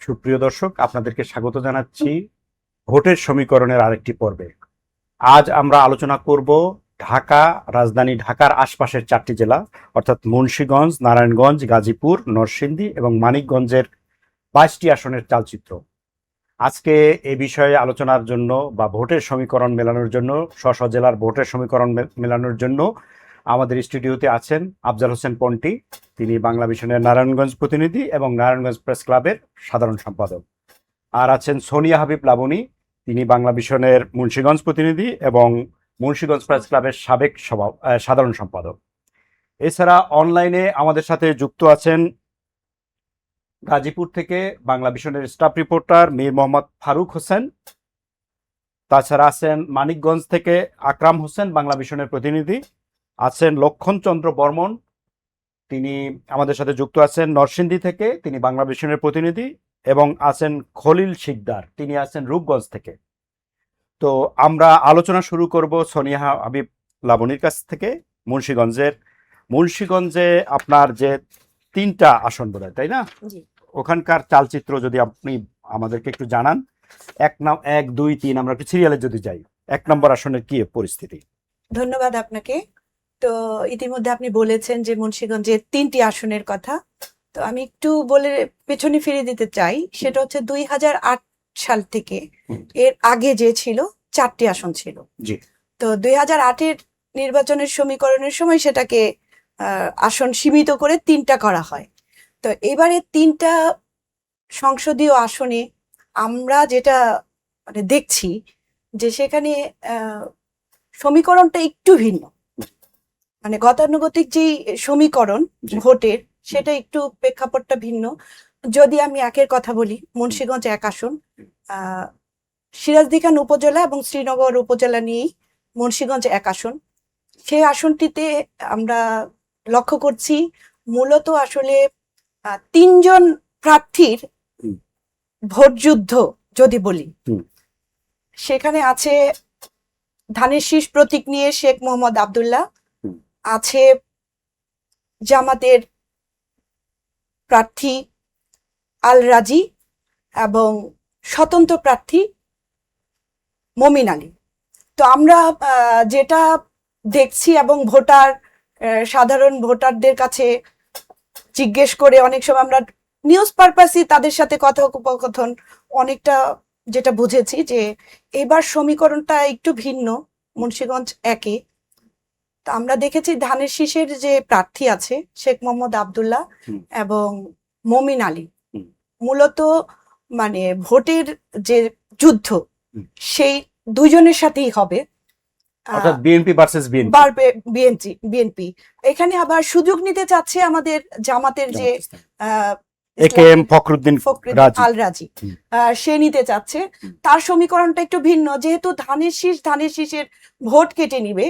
সুপ্রিয় দর্শক, আপনাদেরকে স্বাগত জানাচ্ছি ভোটের সমীকরণের আরেকটি পর্বে। আজ আমরা আলোচনা করব ঢাকা, রাজধানী ঢাকার আশপাশের 4টি জেলা অর্থাৎ মুন্সিগঞ্জ, নারায়ণগঞ্জ, গাজীপুর, নরসিংদী এবং মানিকগঞ্জের 22টি আসনের চালচিত্র। আজকে এ বিষয়ে আলোচনার জন্য বা ভোটের সমীকরণ মেলানোর জন্য, স্ব জেলার ভোটের সমীকরণ মেলানোর জন্য আমাদের স্টুডিওতে আছেন আফজাল হোসেন পন্টি। তিনি বাংলা ভিশনের নারায়ণগঞ্জ প্রতিনিধি এবং নারায়ণগঞ্জ প্রেস ক্লাবের সাধারণ সম্পাদক। আর আছেন সোনিয়া হাবিব লাবণী, তিনি বাংলা ভিশনের মুন্সিগঞ্জ প্রতিনিধি এবং মুন্সিগঞ্জ প্রেস ক্লাবের সাবেক সাধারণ সম্পাদক। এছাড়া অনলাইনে আমাদের সাথে যুক্ত আছেন গাজীপুর থেকে বাংলা ভিশনের স্টাফ রিপোর্টার মীর মোহাম্মদ ফারুক হোসেন। তাছাড়া আছেন মানিকগঞ্জ থেকে আকরাম হোসেন, বাংলা ভিশনের প্রতিনিধি। আছেন লক্ষণচন্দ্র বর্মন, তিনি আমাদের সাথে যুক্ত আছেন নরসিংদী থেকে, তিনি বাংলা ভিশনের প্রতিনিধি। এবং আছেন খলিল শিকদার, তিনি আছেন রূপগঞ্জ থেকে। তো আমরা আলোচনা শুরু করব সোনিয়া হাবিব লাবণীর কাছ থেকে। মুন্সিগঞ্জে আপনার যে 3টা আসন বোধহয়, তাই না? ওখানকার চালচিত্র যদি আপনি আমাদেরকে একটু জানান। 1, 2, 3 আমরা একটু সিরিয়ালে যদি যাই, 1 নম্বর আসনের কি পরিস্থিতি? ধন্যবাদ আপনাকে। তো ইতিমধ্যে আপনি বলেছেন যে মুন্সিগঞ্জের 3টি আসনের কথা। তো আমি একটু বলে পেছনে ফিরে দিতে চাই। সেটা হচ্ছে 2008 সাল থেকে এর আগে যে ছিল 4টি আসন ছিল। তো 2008-এর নির্বাচনের সমীকরণের সময় সেটাকে আসন সীমিত করে 3টা করা হয়। তো এবারে 3টা সংসদীয় আসনে আমরা যেটা মানে দেখছি যে সেখানে সমীকরণটা একটু ভিন্ন। মানে গতানুগতিক যে সমীকরণ ভোটের, সেটা একটু প্রেক্ষাপটটা ভিন্ন। যদি আমি একের কথা বলি, মুন্সিগঞ্জ 1 আসন, সিরাজদিখান উপজেলা এবং শ্রীনগর উপজেলা নিয়েই মুন্সিগঞ্জ 1 আসন। সেই আসনটিতে আমরা লক্ষ্য করছি মূলত আসলে 3 জন প্রার্থীর ভোট যুদ্ধ যদি বলি, সেখানে আছে ধানের শীষ প্রতীক নিয়ে শেখ মোহাম্মদ আব্দুল্লাহ, আছে জামাতের প্রার্থী আল রাজি এবং স্বতন্ত্র প্রার্থী মমিন আলী। তো আমরা যেটা দেখছি এবং সাধারণ ভোটারদের কাছে জিজ্ঞেস করে অনেক সময় আমরা নিউজ পারপাসই তাদের সাথে কথোপকথন অনেকটা যেটা বুঝেছি যে এবার সমীকরণটা একটু ভিন্ন মুন্সিগঞ্জ 1-এ। আমরা দেখেছি ধানের শীষের যে প্রার্থী আছে শেখ মোহাম্মদ আব্দুল্লাহ এবং মমিন আলী, মূলত মানে ভোটের যে যুদ্ধ সেই দুইজনের সাথেই হবে, বিএনপি ভার্সেস বিএনপি। এখানে আবার সুযোগ নিতে চাচ্ছে আমাদের জামাতের যে একেএম ফখরুদ্দিন আল রাজি, সে নিতে চাচ্ছে। তার সমীকরণটা একটু ভিন্ন, যেহেতু ধানের শীষের ভোট কেটে নিবে,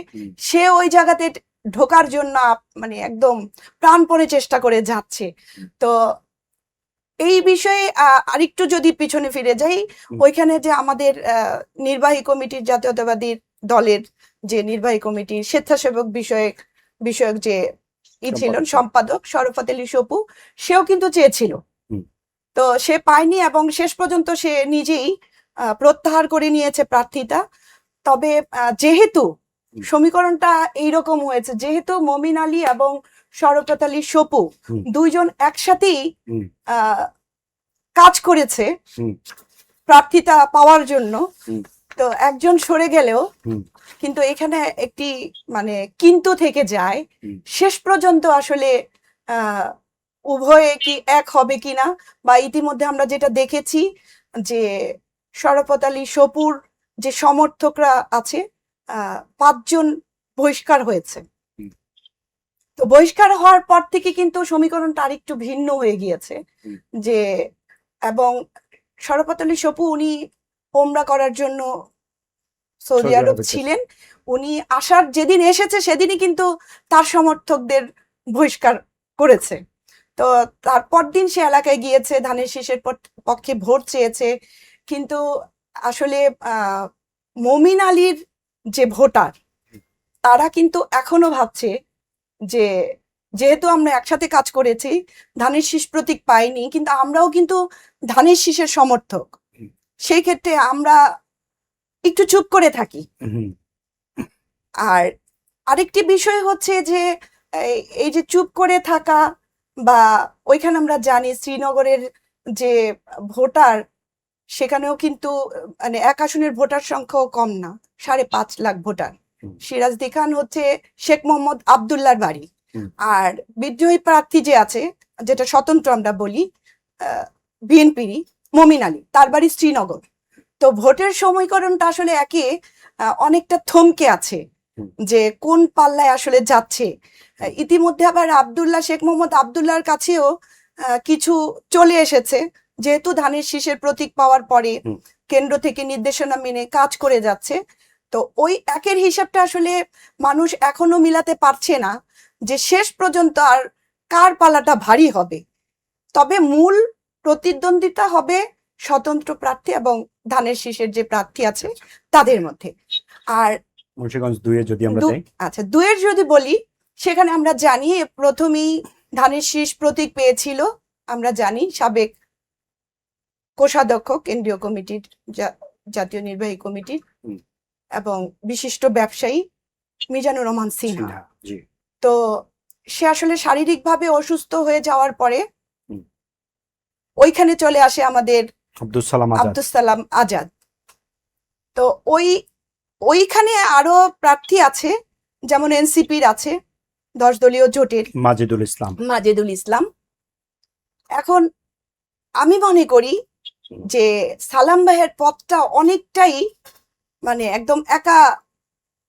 সে ওই জায়গাতে ঢোকার জন্য মানে একদম প্রাণপণে চেষ্টা করে যাচ্ছে। তো এই বিষয়ে আরেকটু যদি পিছনে ফিরে যাই, ওইখানে যে আমাদের নির্বাহী কমিটির জাতীয়তাবাদী দলের যে নির্বাহী কমিটির স্বেচ্ছাসেবক বিষয়ক যে ছিলেন সম্পাদক শরফত আলী সপু, সেও কিন্তু চেয়েছিল, তো সে পায়নি এবং শেষ পর্যন্ত সে নিজেই প্রত্যাহার করে নিয়েছে প্রার্থিতা। তবে যেহেতু সমীকরণটা এইরকম হয়েছে, যেহেতু মমিন আলী এবং শরফত আলী সপু দুইজন একসাথেই কাজ করেছে প্রার্থিতা পাওয়ার জন্য, তো একজন সরে গেলেও কিন্তু এখানে একটি মানে কিন্তু থেকে যায়, শেষ পর্যন্ত আসলে উভয়ে কি এক হবে কিনা। বা ইতিমধ্যে আমরা যেটা দেখেছি যে শরফত আলী সপুর যে সমর্থকরা আছে 5 জন বহিষ্কার হয়েছে। তো বহিষ্কার হওয়ার পর থেকে কিন্তু সমীকরণটা আরেকটু ভিন্ন হয়ে গিয়েছে যে, এবং শরফত আলী সপু উনি ওমরা করার জন্য সৌদি আরব ছিলেন। উনি আসার যেদিন এসেছে সেদিনই কিন্তু তার সমর্থকদের বহিষ্কার করেছে। তো তারপর দিন সে এলাকায় গিয়েছে, ধানের শীষের পক্ষে ভোট চেয়েছে। কিন্তু আসলে মমিন আলীর যে ভোটার, তারা কিন্তু এখনো ভাবছে যে যেহেতু আমরা একসাথে কাজ করেছি, ধানের শীষ প্রতীক পাইনি, কিন্তু আমরাও কিন্তু ধানের শীষের সমর্থক। সেই ক্ষেত্রে আমরা একটু চুপ করে থাকি। আর আরেকটি বিষয় হচ্ছে যে এই যে চুপ করে থাকা, বা ওইখানে আমরা জানি শ্রীনগরের যে ভোটার, সেখানেও কিন্তু মানে এক আসনের ভোটার সংখ্যাও কম না, 5.5 লাখ ভোটার। সিরাজদি খান হচ্ছে শেখ মোহাম্মদ আবদুল্লাহর বাড়ি। আর বিদ্রোহী প্রার্থী যে আছে, যেটা স্বতন্ত্র আমরা বলি, বিএনপিরই মমিন আলী, তার বাড়ি শ্রীনগর। তো ভোটের সমীকরণটা আসলে অনেকটা থমকে আছে যে কোন পাল্লায় আসলে যাচ্ছে। ইতিমধ্যে আবার শেখ মোহাম্মদ আবদুল্লাহর কাছেও কিছু চলে এসেছে, যেহেতু ধানের শীষের প্রতীক পাওয়ার পরে কেন্দ্র থেকে নির্দেশনা মেনে কাজ করে যাচ্ছে। তো ওই একের হিসাবটা আসলে মানুষ এখনো মিলাতে পারছে না যে শেষ পর্যন্ত আর কার পালাটা ভারী হবে। তবে মূল প্রতিদ্বন্দ্বিতা হবে স্বতন্ত্র প্রার্থী এবং ধানের শীষের যে প্রার্থী আছে তাদের মধ্যে। আর মুন্সিগঞ্জ 2-এ যদি আমরা যাই, আচ্ছা 2-এর যদি বলি, সেখানে আমরা জানি প্রথমেই ধানের শীষ প্রতীক পেয়েছিল, আমরা জানি সাবেক কোষাধ্যক্ষ কেন্দ্রীয় কমিটির, জাতীয় নির্বাহী কমিটির এবং বিশিষ্ট ব্যবসায়ী মিজানুর রহমান সিনহা। তো সে আসলে শারীরিকভাবে অসুস্থ হয়ে যাওয়ার পরে ওইখানে চলে আসে আমাদের আব্দুস সালাম আজাদ। তো ওইখানে আরো প্রার্থী আছে, যেমন এনসিপির আছে 10 দলীয় জোটের মাজেদুল ইসলাম। এখন আমি মনে করি যে সালাম ভাইয়ের পথটা অনেকটাই মানে একদম একা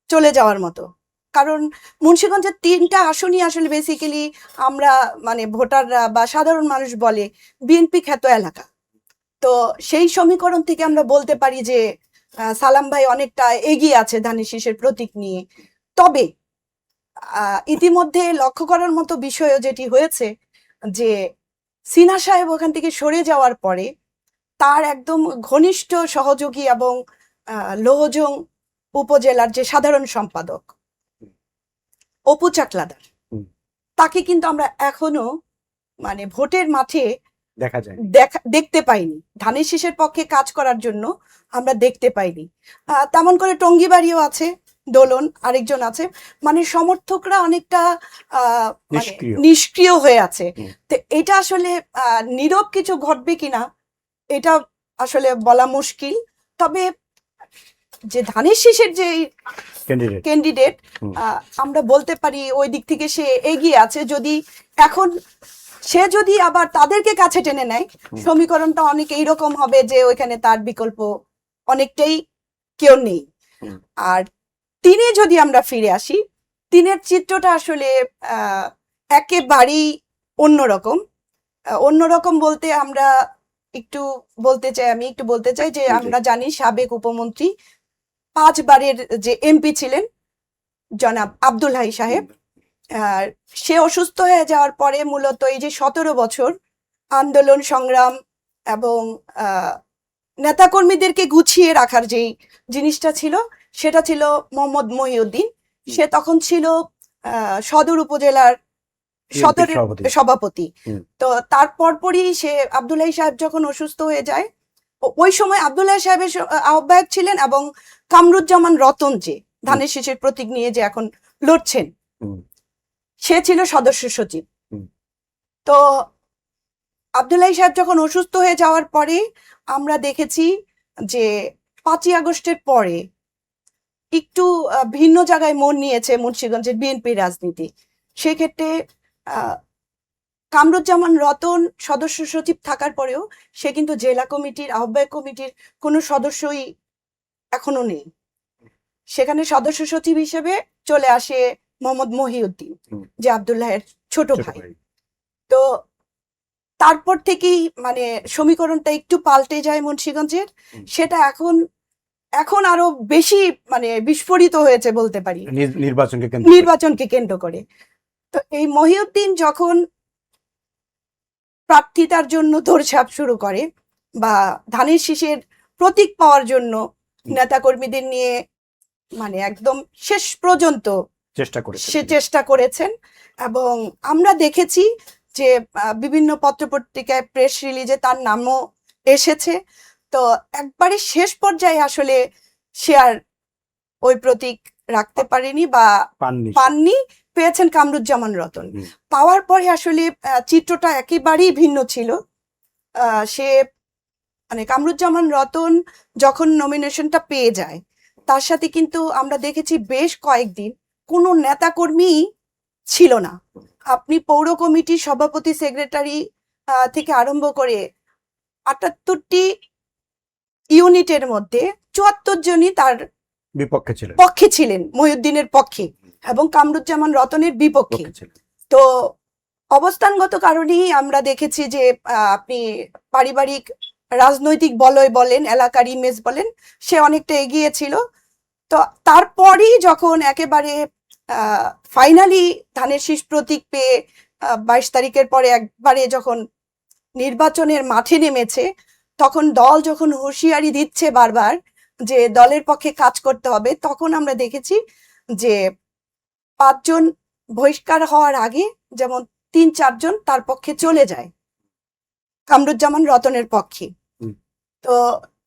চলে যাওয়ার মতো, কারণ মুন্সিগঞ্জের 3টা আসনই আসলে বেসিক্যালি আমরা মানে ভোটাররা বা সাধারণ মানুষ বলে বিএনপি খ্যাত এলাকা। তো সেই সমীকরণ থেকে আমরা বলতে পারি যে সালাম ভাই অনেকটা এগিয়ে আছে ধানের শীষের প্রতীক নিয়ে। তবে ইতিমধ্যে লক্ষ্য করার মতো বিষয়ও যেটি হয়েছে যে সিনহা সাহেব ওখান থেকে সরে যাওয়ার পরে তার একদম ঘনিষ্ঠ সহযোগী এবং লৌহজং উপজেলার যে সাধারণ সম্পাদক অপু চাকলাদার, তাকে কিন্তু আমরা এখনো মানে ভোটের মাঠে দেখতে পাইনি, ধানের শীষের পক্ষে কাজ করার জন্য আমরা দেখতে পাইনি। তেমন করে টঙ্গিবাড়িও আছে, দোলন আরেকজন আছে, মানে সমর্থকরা অনেকটা নিষ্ক্রিয় হয়ে আছে। তো এটা আসলে নীরব কিছু ঘটবে কিনা এটা আসলে বলা মুশকিল। তবে যে ধানের শীষের যে ক্যান্ডিডেট, আমরা বলতে পারি ওই দিক থেকে সে এগিয়ে আছে। যদি আবার তাদেরকে কাছে টেনে নেয়, সমীকরণটা অনেক এইরকম হবে যে ওইখানে তার বিকল্প অনেকটাই কেউ নেই। আর তিনি যদি আমরা ফিরে আসি, তিনের চিত্রটা আসলে একেবারেই অন্যরকম বলতে আমরা আমি একটু বলতে চাই যে আমরা জানি সাবেক উপমন্ত্রী 5 বারের যে এমপি ছিলেন জনাব আব্দুল হাই সাহেব, সে অসুস্থ হয়ে যাওয়ার পরে মূলত এই যে 17 বছর আন্দোলন সংগ্রাম এবং নেতাকর্মীদেরকে গুছিয়ে রাখার যেই জিনিসটা ছিল, সেটা ছিল মোহাম্মদ মহিউদ্দিন। সে তখন ছিল সদর উপজেলার সভাপতি। তো তারপর পরই সে আব্দুল্লাহ সাহেব যখন অসুস্থ হয়ে যায়, ওই সময় আব্দুল্লাহ সাহেবের আহ্বায়ক ছিলেন এবং কামরুজ্জামান রতন যে ধানের শীষের প্রতীক নিয়ে যে এখন লড়ছেন, সে ছিল সদস্য সচিব। তো আব্দুল্লাহ সাহেব যখন অসুস্থ হয়ে যাওয়ার পরে আমরা দেখেছি যে 5ই আগস্টের পরে একটু ভিন্ন জায়গায় মন নিয়েছে মুন্সিগঞ্জের বিএনপি রাজনীতি। সেক্ষেত্রে কামরুজ্জামান রতন সদস্য সচিব থাকার পরেও সে কিন্তু জেলা কমিটির আহ্বায়ক কমিটির কোনো সদস্যই এখনো নেই। সেখানে সদস্য সচিব হিসেবে চলে আসে মোহাম্মদ মহিউদ্দিন, যে আব্দুল্লাহের ছোট ভাই। তো তারপর থেকেই মানে সমীকরণটা একটু পাল্টে যায় মুন্সিগঞ্জের। সেটা এখন আরো বেশি মানে বিস্ফোরিত হয়েছে বলতে পারি নির্বাচনকে কেন্দ্র করে। তো এই মহিউদ্দিন যখন প্রার্থিতার জন্য দৌড়ঝাঁপ শুরু করে বা ধানের শীষের প্রতীক পাওয়ার জন্য নেতাকর্মীদের নিয়ে মানে একদম শেষ পর্যন্ত চেষ্টা করেছে। সে চেষ্টা করেছেন এবং আমরা দেখেছি যে বিভিন্ন পত্রপত্রিকায় প্রেস রিলিজে তার নামও এসেছে। তো একবারে শেষ পর্যায়ে আসলে সে আর ওই প্রতীক রাখতে পারেনি বা পাননি, পেয়েছেন কামরুজ্জামান রতন। পাওয়ার পরে আসলে চিত্রটা একেবারেই ভিন্ন ছিল। সে মানে কামরুজ্জামান রতন যখন নমিনেশনটা পেয়ে যায়, তার সাথে কিন্তু আমরা দেখেছি বেশ কয়েকদিন কোনো নেতাকর্মী ছিল না। আপনি পৌর কমিটির সভাপতি, সেক্রেটারি থেকে আরম্ভ করে ৭৮টি ইউনিটের মধ্যে ৭৪ জনই তার পক্ষে ছিলেন, মহিউদ্দিনের পক্ষে এবং কামরুজ্জামান রতনের বিপক্ষে। তো অবস্থানগত কারণেই আমরা দেখেছি যে আপনি পারিবারিক রাজনৈতিক বলয় বলেন, এলাকার ইমেজ বলেন, সে অনেকটা এগিয়ে ছিল। তো তারপরই যখন একেবারে ফাইনালি ধানের শীষ প্রতীক পেয়ে ২২ তারিখের পরে একবারে যখন নির্বাচনের মাঠে নেমেছে, তখন দল যখন হুঁশিয়ারি দিচ্ছে বারবার যে দলের পক্ষে কাজ করতে হবে, তখন আমরা দেখেছি যে ৫ জন বহিষ্কার হওয়ার আগে যেমন ৩-৪ জন তার পক্ষে চলে যায়, কামরুজ্জামান রতনের পক্ষে। তো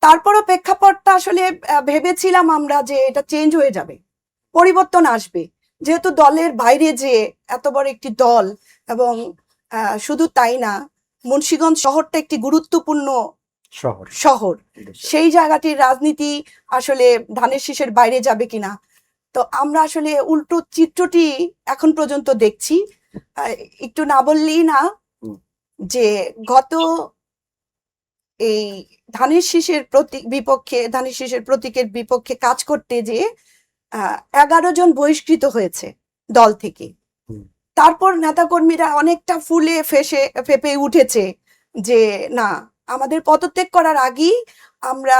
তারপরও প্রেক্ষাপটটা আসলে ভেবেছিলাম আমরা যে এটা চেঞ্জ হয়ে যাবে, পরিবর্তন আসবে, যেহেতু দলের বাইরে যে এত বড় একটি দল এবং শুধু তাই না, মুন্সিগঞ্জ শহরটা একটি গুরুত্বপূর্ণ শহর, সেই জায়গাটির রাজনীতি আসলে ধানের শীষের বাইরে যাবে কিনা। তো আমরা আসলে উল্টো চিত্রটি এখন পর্যন্ত দেখছি। একটু না বললেই না যে গত এই ধানের শীষের প্রতীকের বিপক্ষে কাজ করতে যে 11 জন বহিষ্কৃত হয়েছে দল থেকে। তারপর নেতাকর্মীরা অনেকটা ফুলে ফেপে উঠেছে যে না, আমাদের পদত্যাগ করার আগেই আমরা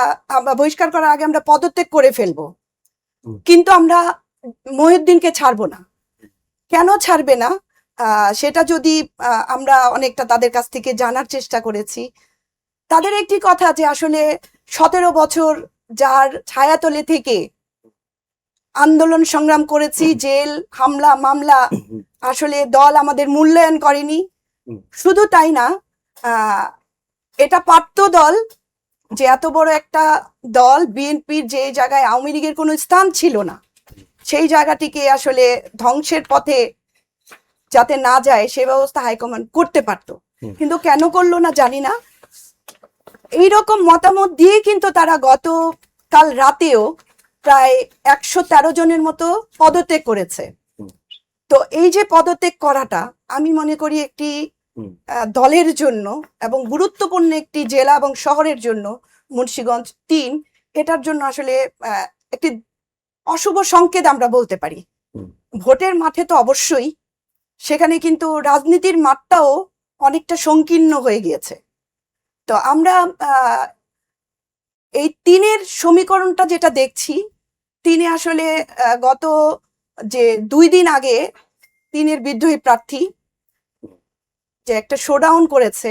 বহিষ্কার করার আগে আমরা পদত্যাগ করে ফেলবো, কিন্তু আমরা মহিউদ্দিনকে ছাড়বো না। কেন ছাড়বে না সেটা যদি আমরা অনেকটা তাদের কাছ থেকে জানার চেষ্টা করেছি। তাদের একটি কথা যে আসলে 17 বছর যার ছায়াতলে থেকে আন্দোলন সংগ্রাম করেছি, জেল, হামলা, মামলা, আসলে দল আমাদের মূল্যায়ন করেনি। শুধু তাই না, এটা পারত দল যে এত বড় একটা দল বিএনপির যে জায়গায় আওয়ামী লীগের কোনো স্থান ছিল না, সেই জায়গাটিকে আসলে ধ্বংসের পথে যাতে না যায় সে ব্যবস্থা হাইকমান্ড করতে পারত, কিন্তু কেন করলো না জানি না। এইরকম মতামত দিয়ে কিন্তু তারা গতকাল রাতেও প্রায় 113 জনের মতো পদত্যাগ করেছে। তো এই যে পদত্যাগ করাটা আমি মনে করি একটি দলের জন্য এবং গুরুত্বপূর্ণ একটি জেলা এবং শহরের জন্য, মুন্সিগঞ্জ ৩, এটার জন্য আসলে একটি অশুভ সংকেত আমরা বলতে পারি। ভোটের মাঠে তো অবশ্যই, সেখানে কিন্তু রাজনীতির মাঠটাও অনেকটা সংকীর্ণ হয়ে গিয়েছে। তো আমরা এই ৩-এর সমীকরণটা যেটা দেখছি, ৩-এ আসলে গত যে 2 দিন আগে ৩-এর বিদ্রোহী প্রার্থী যে একটা শোডাউন করেছে,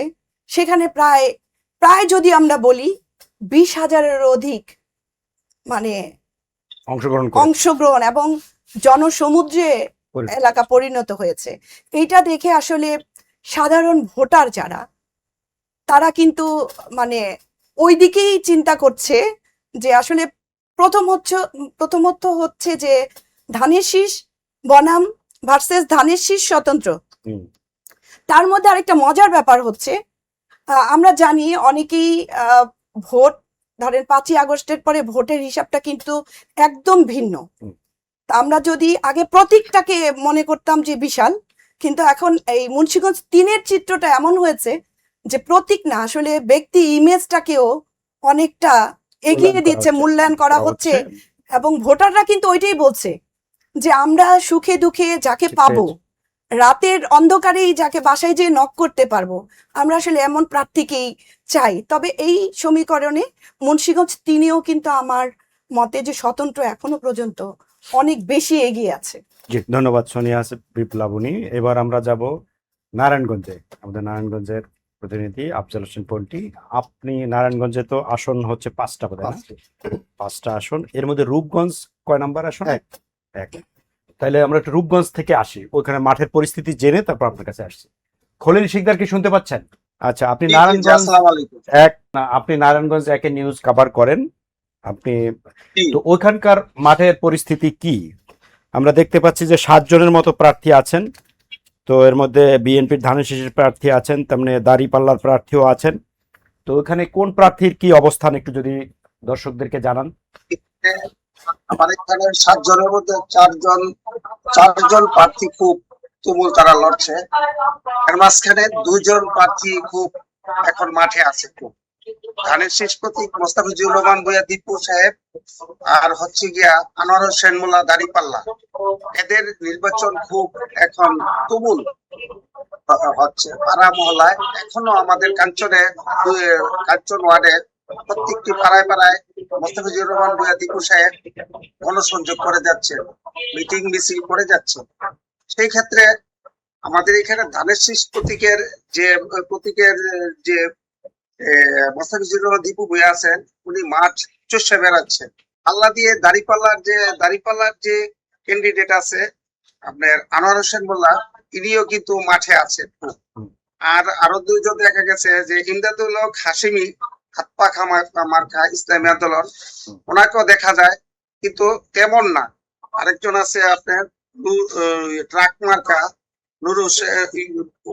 সেখানে প্রায় যদি আমরা বলি 20,000-এর অধিক মানে অংশগ্রহণ এবং জনসমুদ্রে এলাকা পরিণত হয়েছে। এইটা দেখে আসলে সাধারণ ভোটার যারা, তারা কিন্তু মানে ওই দিকেই চিন্তা করছে যে আসলে প্রথমত হচ্ছে যে ধানের শীষ বনাম ভার্সেস ধানের শীষ স্বতন্ত্র। তার মধ্যে আরেকটা মজার ব্যাপার হচ্ছে, আমরা জানি অনেকেই ভোট ধরেন 5ই আগস্টের পরে ভোটের হিসাবটা কিন্তু একদম ভিন্ন। আমরা যদি আগে প্রতীকটাকে মনে করতাম যে বিশাল, কিন্তু এখন এই মুন্সিগঞ্জ 3-এর চিত্রটা এমন হয়েছে যে প্রতীক না, আসলে ব্যক্তি ইমেজটাকেও অনেকটা এগিয়ে দিচ্ছে, মূল্যায়ন করা হচ্ছে। এবং ভোটাররা কিন্তু ওইটাই বলছে যে আমরা সুখে দুঃখে যাকে পাবো, রাতের অন্ধকারেই যাকে বাসায় যেয়ে নক করতে পারবো, আমরা আসলে এমন প্রার্থীকেই চাই। তবে এই সমীকরণে মুন্সিগঞ্জ 3-এও কিন্তু আমার মতে যে স্বতন্ত্র এখনো পর্যন্ত অনেক বেশি এগিয়ে আছে। জি, ধন্যবাদ সোনিয়া বিপ্লবনী। এবার আমরা যাব নারায়ণগঞ্জে। আমাদের নারায়ণগঞ্জের প্রতিনিধি আফজাল হোসেন পল্টি। আপনি নারায়ণগঞ্জে তো আসন হচ্ছে 5টা, 5টা আসন। এর মধ্যে রূপগঞ্জ কয় নাম্বার আসন? 1। তাহলে আমরা একটু রূপগঞ্জ থেকে আসি, ওইখানে মাঠের পরিস্থিতি জেনে তারপর আপনার কাছে আসছি। খলিল শিকদার কি শুনতে পাচ্ছেন? আচ্ছা, আপনি নারায়ণগঞ্জ আপনি নারায়ণগঞ্জ একে নিউজ কভার করেন আপনি, তো ওইখানকার মাঠের পরিস্থিতি কি? আমরা দেখতে পাচ্ছি যে 7 জনের মতো প্রার্থী আছেন, তো এর মধ্যে বিএনপির ধানের শীষের প্রার্থী আছেন, তেমনি দাঁড়িপাল্লার প্রার্থীও আছেন। তো ওখানে কোন প্রার্থীর কি অবস্থান একটু যদি দর্শকদেরকে জানান। আমার এখানে 7 জনের মধ্যে চারজন প্রার্থী খুব তুমুল তারা লড়ছে, এর মাঝখানে 2 জন প্রার্থী খুব এখন মাঠে আছে। খুব ধানের শীষ প্রতীক মোস্তাফিজুর রহমান ভূঁইয়া দীপু সাহেব আর হচ্ছে গিয়া আনোয়ার হোসেন মোল্লা দাঁড়িপাল্লা, এদের নির্বাচন খুব এখন তুমুল হচ্ছে পাড়া মহল্লায়। এখনো আমাদের কাঞ্চন ওয়ার্ডে প্রত্যেকটি পাড়ায় পাড়ায় মোস্তাফিজুর রহমান ভূঁইয়া দীপু সাহেব গণসংযোগ করে যাচ্ছে, মিটিং মিছিল করে যাচ্ছে। সেই ক্ষেত্রে আমাদের এখানে ধানের শীষ প্রতীকের যে মোস্তাফিজুর রহমান দীপু ভূঁইয়া আছেন, উনি মাঠ চষে বেড়াচ্ছেন। আল্লাহ দিয়ে দাঁড়িপাল্লার যে ক্যান্ডিডেট আছে আপনার আনোয়ার হোসেন মোল্লা, ইনিও কিন্তু মাঠে আছেন। আর আরো 2 জন দেখা গেছে যে ইমদাদুল হক হাশিমি হাত পাখা মার্কা ইসলামী আন্দোলন, ওনাকেও দেখা যায় কিন্তু তেমন না। আরেকজন আছে আপনার ট্রাক মার্কা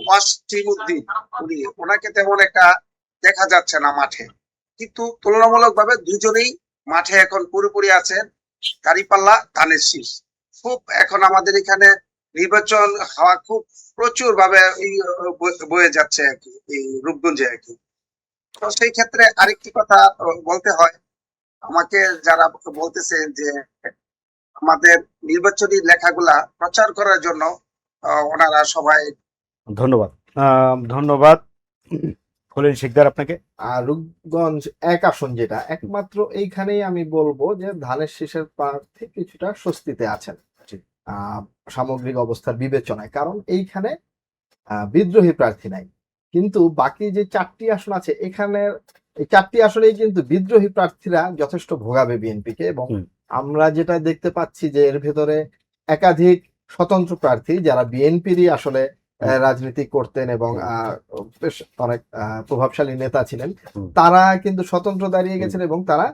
ওয়াসিমউদ্দিন, ওনাকে তেমন একটা দেখা যাচ্ছে না মাঠে। কিন্তু তুলনামূলক ভাবে 2 জনেই মাঠে এখন পুরোপুরি আছেন। দাঁড়িপাল্লা ধানের শীষ খুব এখন আমাদের এখানে নির্বাচন হওয়া খুব প্রচুর ভাবে বয়ে যাচ্ছে আর কি, এই রূপগঞ্জে আর কি। তো সেই ক্ষেত্রে আরেকটি কথা বলতে হয়, আমাকে যারা বলতেছে যে আমাদের নির্বাচনী লেখাগুলা প্রচার করার জন্য ওনারা সবাই। ধন্যবাদ খলিল শিকদার আপনাকে। আর রূপগঞ্জ 1 আসন যেটা একমাত্র এইখানেই আমি বলবো যে ধানের শীষের প্রার্থী কিছুটা স্বস্তিতে আছেন সামগ্রিক অবস্থার বিবেচনায়, কারণ এইখানে বিদ্রোহী প্রার্থী নাই। কিন্তু বাকি যে 4টি আসন আছে, এখানে এই 4টি আসনেই কিন্তু বিদ্রোহী প্রার্থীরা যথেষ্ট ভোগাবে বিএনপিকে, এবং আমরা যেটা দেখতে পাচ্ছি যে এর ভেতরে একাধিক স্বতন্ত্র প্রার্থী যারা বিএনপিরই আসলে রাজনীতি করতেন এবং বেশ অনেক প্রভাবশালী নেতা ছিলেন, তারা কিন্তু স্বতন্ত্র দাঁড়িয়ে গেছেন এবং তারা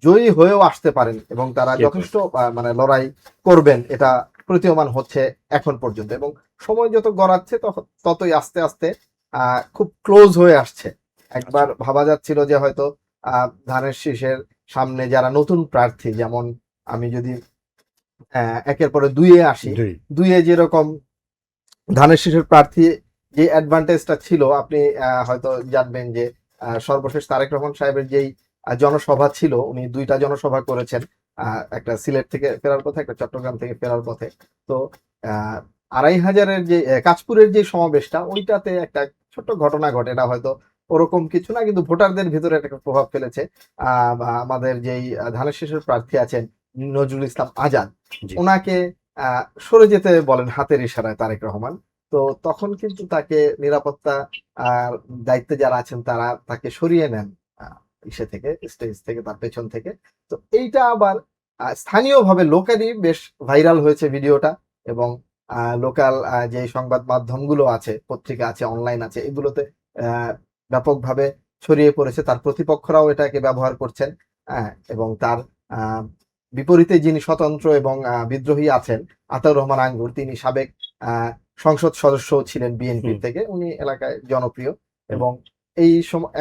জয়ী হয়েও আসতে পারেন এবং তারা যথেষ্ট মানে লড়াই করবেন, এটা প্রতীয়মান হচ্ছে এখন পর্যন্ত। এবং সময় যত গড়াচ্ছে ততই আস্তে আস্তে খুব ক্লোজ হয়ে আসছে। একবার ভাবা যাচ্ছিল যে হয়তো ধানের শীষের সামনে যারা নতুন প্রার্থী, যেমন আমি যদি একের পরে 2-এ আসি, 2-এ যেরকম ধানের শীষের প্রার্থী যে অ্যাডভান্টেজটা ছিল, আপনি হয়তো জানবেন যে সর্বশেষ তারেক রহমান সাহেবের যেই জনসভা ছিল, উনি 2টা জনসভা করেছেন, একটা সিলেট থেকে ফেরার পথে, একটা চট্টগ্রাম থেকে ফেরার পথে। তো 2500-এর যে কাঁচপুরের যে সমাবেশটা, ওইটাতে একটা ছোট্ট ঘটনা ঘটে, এটা হয়তো ওরকম কিছু না, কিন্তু ভোটারদের ভিতরে একটা প্রভাব ফেলেছে। আমাদের যেই ধানের শীষের প্রার্থী আছেন নজরুল ইসলাম আজাদ, ওনাকে সরে যেতে বলেন হাতের ইশারায় তারেক রহমান। তো তখন কিন্তু তাকে নিরাপত্তা দায়িত্বে যারা আছেন তারা তাকে সরিয়ে নেন ইসে থেকে, স্টেজ থেকে, তার পেছন থেকে। তো এইটা আবার স্থানীয়ভাবে লোকালি বেশ ভাইরাল হয়েছে ভিডিওটা, এবং লোকাল যে সংবাদ মাধ্যমগুলো আছে, পত্রিকা আছে, অনলাইন আছে, এগুলোতে ব্যাপকভাবে ছড়িয়ে পড়েছে। তার প্রতিপক্ষরাও এটাকে ব্যবহার করছেন, এবং তার বিপরীতে যিনি স্বতন্ত্র এবং বিদ্রোহী আছেন আতাউর রহমান আঙ্গুর, তিনি সাবেক সংসদ সদস্য ছিলেন বিএনপি থেকে, উনি এলাকায় জনপ্রিয়। এবং এই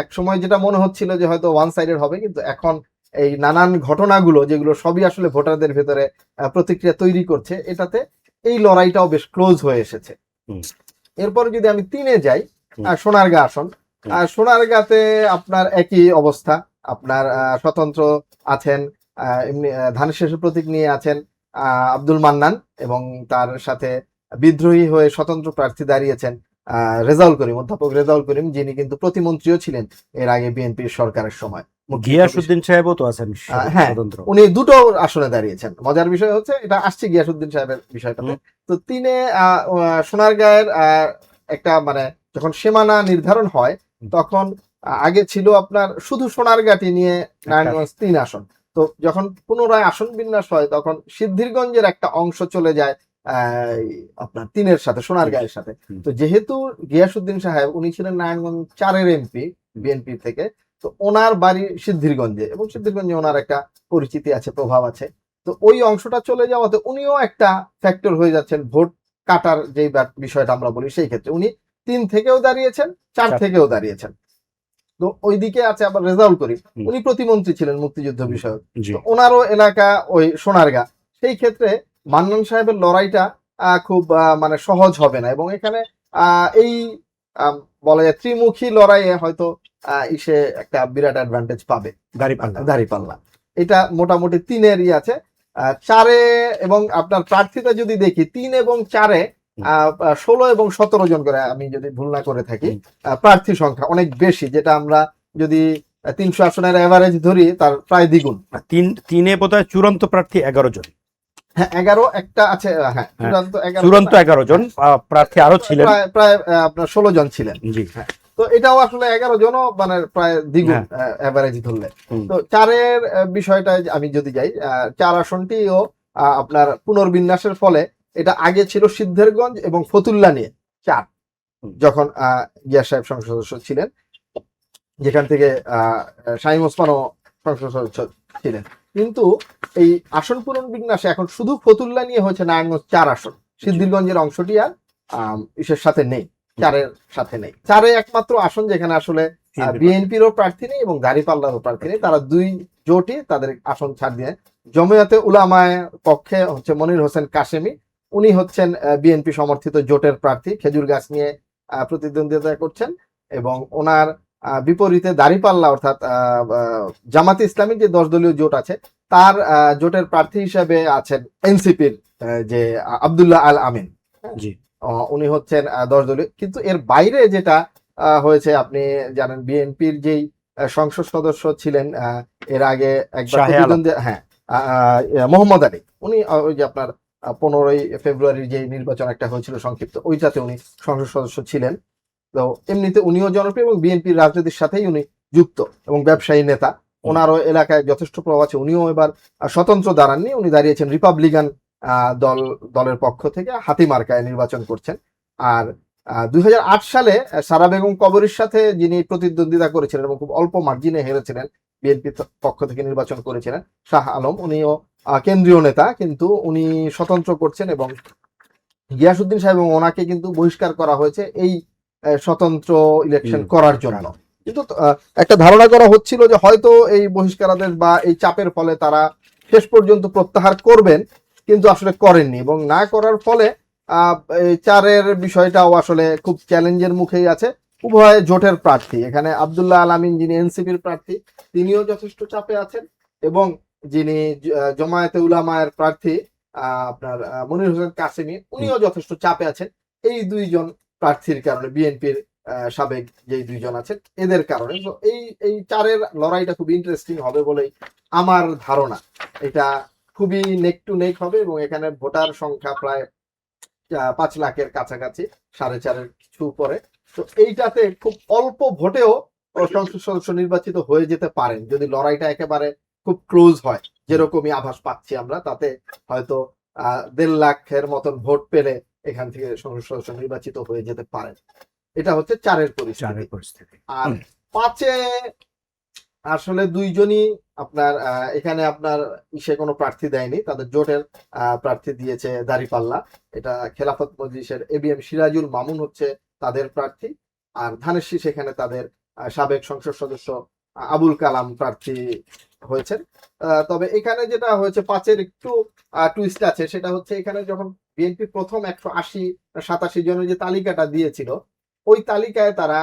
এক সময় যেটা মনে হচ্ছিল যে হয়তো ওয়ান সাইডেড হবে, কিন্তু এখন এই নানান ঘটনাগুলো যেগুলো সবই আসলে ভোটারদের ভেতরে প্রতিক্রিয়া তৈরি করছে, এটাতে এই লড়াইটাও বেশ ক্লোজ হয়ে এসেছে। এরপরে যদি আমি 3-এ যাই, সোনারগাঁ আসন, সোনারগাঁতে আপনার একই অবস্থা। আপনার স্বতন্ত্র আছেন, এমনি ধানের শীষের প্রতীক নিয়ে আছেন আব্দুল মান্নান, এবং তার সাথে বিদ্রোহী হয়ে স্বতন্ত্র প্রার্থী দাঁড়িয়েছেন অধ্যাপক রেজাউল করিম, যিনি কিন্তু প্রতিমন্ত্রীও ছিলেন এর আগে বিএনপির সরকারের সময়। গিয়াসউদ্দিন সাহেবও তো আছেন, হ্যাঁ, উনি 2টো আসনে দাঁড়িয়েছেন। মজার বিষয় হচ্ছে, এটা আসছে গিয়াসউদ্দিন সাহেবের বিষয়টাতে। তো 3-এ সোনারগাঁয়ের একটা মানে যখন সীমানা নির্ধারণ হয়, তখন আগে ছিল আপনার শুধু সোনারগাঁটি নিয়ে নারায়ণগঞ্জ 3 আসন। তো যখন পুনরায় আসন বিন্যাস হয়, তখন সিদ্ধিরগঞ্জের একটা অংশ চলে যায় আপনার 3-এর সাথে, সোনারগাঁয়ের সাথে। হুম। তো যেহেতু গিয়াসউদ্দিন সাহেব উনি ছিলেন নারায়ণগঞ্জ 4-এর এমপি বিএনপি থেকে, তো ওনার বাড়ি সিদ্ধিরগঞ্জে, এবং সিদ্ধিরগঞ্জে ওনার একটা পরিচিতি আছে, প্রভাব আছে। তো ওই অংশটা চলে যাওয়াতে উনিও একটা ফ্যাক্টর হয়ে যাচ্ছেন ভোট কাটার যে বিষয়টা আমরা বলি, সেই ক্ষেত্রে উনি 3 থেকেও দাঁড়িয়েছেন, 4 থেকেও দাঁড়িয়েছেন। তো ওইদিকে আছে আবার রেজাউল করিম, হুম। উনি প্রতিমন্ত্রী ছিলেন মুক্তিযুদ্ধ বিষয়ক, জি তো ওনারও এলাকা ওই সোনারগাঁ। সেই ক্ষেত্রে মান্নান সাহেবের লড়াইটা খুব মানে সহজ হবে না, এবং এখানে এই বলা যায় ত্রিমুখী লড়াইয়ে হয়তো ইসে একটা বিরাট অ্যাডভান্টেজ পাবে দাঁড়িপাল্লা। এটা মোটামুটি 3-এরই আছে। 4-এ এবং আপনার প্রার্থীতা যদি দেখি 3 এবং 4-এ 16 এবং 17 জন করে, আমি যদি ভুল না করে থাকি, প্রার্থী সংখ্যা অনেক বেশি, যেটা আমরা যদি 300 আসনের এভারেজ ধরি তার প্রায় দ্বিগুণ। 3-এ বোধহয় চূড়ান্ত প্রার্থী 11 জন। হ্যাঁ, 11 একটা আছে, হ্যাঁ চূড়ান্ত 11 জন, প্রার্থী আরো ছিলেন, প্রায় আপনার 16 জন ছিলেন। জি তো এটাও আসলে 11 জনও মানে প্রায় দ্বিগুণ এভারেজ ধরলে। তো 4-এর বিষয়টা আমি যদি যাই, 4 আসনটিও আপনার পুনর্বিন্যাসের ফলে, এটা আগে ছিল সিদ্ধেরগঞ্জ এবং ফতুল্লা নিয়ে 4, যখন গিয়াস সাহেব সংসদ সদস্য ছিলেন, যেখান থেকে শামীম ওসমানও সংসদ সদস্য ছিলেন। কিন্তু এই আসন পুনর্বিন্যাসে এখন শুধু ফতুল্লা নিয়ে হয়েছে নারায়ণগঞ্জ 4 আসন, সিদ্ধিরগঞ্জের অংশটি আর ইসের সাথে নেই, 4-এর সাথে নেই। 4-এ একমাত্র আসন যেখানে আসলে বিএনপিরও প্রার্থী নেই এবং দাঁড়িপাল্লারও প্রার্থী নেই, তারা 2 জোটই তাদের আসন ছাড় দিয়ে। জমিয়তে উলামায়ে পক্ষে হচ্ছে মনির হোসেন কাশেমি, উনি হচ্ছেন বিএনপি সমর্থিত জোটের প্রার্থী, খেজুর গাছ নিয়ে প্রতিদ্বন্দ্বিতা করছেন, এবং ওনার বিপরীতে দাঁড়িপাল্লা অর্থাৎ জামাতে ইসলামী যে 10 দলীয় জোট আছে, তার জোটের প্রার্থী হিসেবে আছেন এনসিপির যে আব্দুল্লাহ আল আমিন। জি উনি হচ্ছেন 10 দলীয়। কিন্তু এর বাইরে যেটা হয়েছে, আপনি জানেন বিএনপির যেই সংসদ সদস্য ছিলেন এর আগে একবার প্রতিদ্বন্দ্বী, হ্যাঁ, মোহাম্মদ আলী, উনি ওই যে আপনার 15ই ফেব্রুয়ারির যে নির্বাচন একটা হয়েছিল সংক্ষিপ্ত, ওইটাতে উনি সংসদ সদস্য ছিলেন। তো এমনিতে উনিও জনপ্রিয় এবং বিএনপির রাজনীতির সাথেই উনি যুক্ত এবং ব্যবসায়ী নেতা। ওনারও এলাকায় যথেষ্ট প্রভাব আছে। উনিও এবার স্বতন্ত্র দাঁড়াননি, উনি দাঁড়িয়েছেন রিপাবলিকান দলের পক্ষ থেকে, হাতি মার্কায় নির্বাচন করছেন। আর 2008 সালে সারা বেগম কবরীর সাথে যিনি প্রতিদ্বন্দ্বিতা করেছিলেন এবং খুব অল্প মার্জিনে হেরেছিলেন, বিএনপির পক্ষ থেকে নির্বাচন করেছিলেন, শাহ আলম, উনিও কেন্দ্রীয় নেতা, কিন্তু উনি স্বতন্ত্র করছেন, এবং গিয়াসউদ্দিন সাহেব এবং ওনাকে কিন্তু বহিষ্কার করা হয়েছে এই স্বতন্ত্র ইলেকশন করার জন্য। কিন্তু একটা ধারণা করা হচ্ছিল যে হয়তো এই বহিষ্কারাদেশ বা এই চাপের ফলে তারা শেষ পর্যন্ত প্রত্যাহার করবেন, কিন্তু আসলে করেননি, এবং না করার ফলে 4-এর বিষয়টাও আসলে খুব চ্যালেঞ্জের মুখেই আছে। উভয় জোটের প্রার্থী, এখানে আব্দুল্লাহ আল আমিন যিনি এনসিপির প্রার্থী, তিনিও যথেষ্ট চাপে আছেন, এবং যিনি জমায়েতে উলামায়ের প্রার্থী আপনার মনির হোসেন কাসেমি, উনিও যথেষ্ট চাপে আছেন। এই 2 জন প্রার্থীর কারণে, বিএনপির সাবেক যেই 2 জন আছেন, এদের কারণে এই 4-এর লড়াইটা খুব ইন্টারেস্টিং হবে বলেই আমার ধারণা। এটা খুবই নেক টু নেক হবে, এবং এখানে ভোটার সংখ্যা প্রায় 5 লাখের কাছাকাছি, 4.5-এর কিছু উপরে। তো এইটাতে খুব অল্প ভোটেও সংসদ সদস্য নির্বাচিত হয়ে যেতে পারেন যদি লড়াইটা একেবারে খুব ক্লোজ হয়, যেরকমই আভাস পাচ্ছি আমরা, তাতে হয়তো 1.5 লাখের মতন ভোট পেলে এখান থেকে সংসদ সদস্য নির্বাচিত হয়ে যেতে পারেন। এটা হচ্ছে 4-এর পরিস্থিতি। আর 5-এ আসলে 2 জনই আপনার এখানে আপনার ইসে কোনো প্রার্থী দেয়নি, তাদের জোটের প্রার্থী দিয়েছে দাঁড়িপাল্লা। এটা খেলাফত মজলিসের এবিএম সিরাজুল মামুন হচ্ছে তাদের প্রার্থী, আর ধানের শীষ এখানে তাদের সাবেক সংসদ সদস্য আবুল কালাম প্রার্থী হয়েছেন। তবে এখানে যেটা হয়েছে 5-এর একটু টুইস্ট আছে, সেটা হচ্ছে এখানে যখন বিএনপি প্রথম 180-87 জনের যে তালিকাটা দিয়েছিল, ওই তালিকায় তারা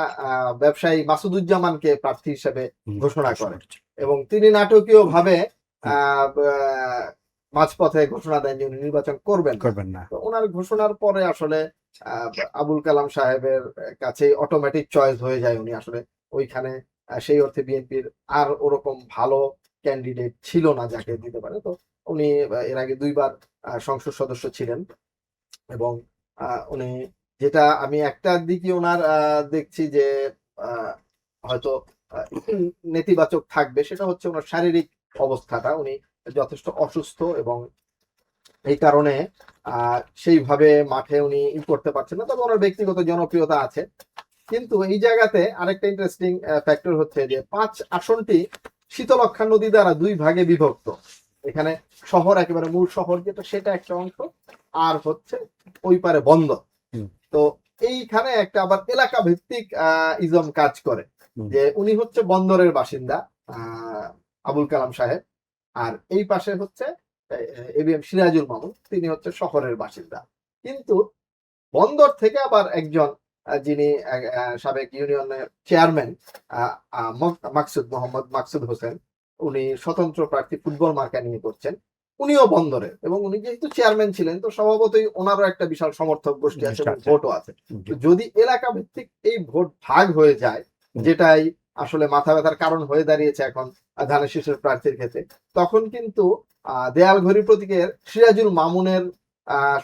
ব্যবসায়ী মাসুদুজ্জামানকে প্রার্থী হিসেবে ঘোষণা করে, এবং তিনি নাটকীয় ভাবে মাঝপথে ঘোষণা দেন যে উনি নির্বাচন করবেন না। তো ওনার ঘোষণার পরে আসলে আবুল কালাম সাহেবের কাছে অটোমেটিক চয়েস হয়ে যায় উনি, আসলে ওইখানে সেই অর্থে বিএনপির আর ওরকম ভালো ক্যান্ডিডেট ছিল না যাকে দিতে পারে। তো উনি এর আগে 2 বার সংসদ সদস্য ছিলেন, এবং উনি, যেটা আমি একটা দিকে ওনার দেখছি যে হয়তো নেতিবাচক থাকবে, সেটা হচ্ছে ওনার শারীরিক অবস্থাটা। উনি যথেষ্ট অসুস্থ, এবং এই কারণে সেইভাবে মাঠে উনি করতে পারছেন না, তবে ওনার ব্যক্তিগত জনপ্রিয়তা আছে। কিন্তু এই জায়গাতে আরেকটা ইন্টারেস্টিং ফ্যাক্টর হচ্ছে যে 5 আসনটি শীতলক্ষ্যা নদী দ্বারা 2 ভাগে বিভক্ত। এখানে শহর, একেবারে মূল শহর যেটা, সেটা একটা অংশ, আর হচ্ছে ওই পারে বন্দর। তো এইখানে একটা আবার এলাকা ভিত্তিক ইজম কাজ করে, যে উনি হচ্ছে বন্দরের বাসিন্দা আবুল কালাম সাহেব, আর এই পাশে হচ্ছে এবিএম সিরাজুল মামুন, তিনি হচ্ছে শহরের বাসিন্দা। কিন্তু বন্দর থেকে আবার একজন যিনি সাবেক ইউনিয়নের চেয়ারম্যান মোহাম্মদ মাকসুদ হোসেন, উনি স্বতন্ত্র প্রার্থী ফুটবল মার্কা নিয়ে করছেন, উনিও বন্দরের, এবং উনি যেহেতু চেয়ারম্যান ছিলেন, তো স্বভাবতই ওনারও একটা বিশাল সমর্থক গোষ্ঠী আছে এবং ভোটও আছে। যদি এলাকা ভিত্তিক এই ভোট ভাগ হয়ে যায়, যেটাই আসলে মাথা ব্যথার কারণ হয়ে দাঁড়িয়েছে এখন ধানের শীষের প্রার্থীর ক্ষেত্রে, তখন কিন্তু দেয়াল ঘড়ি প্রতীকের সিরাজুল মামুনের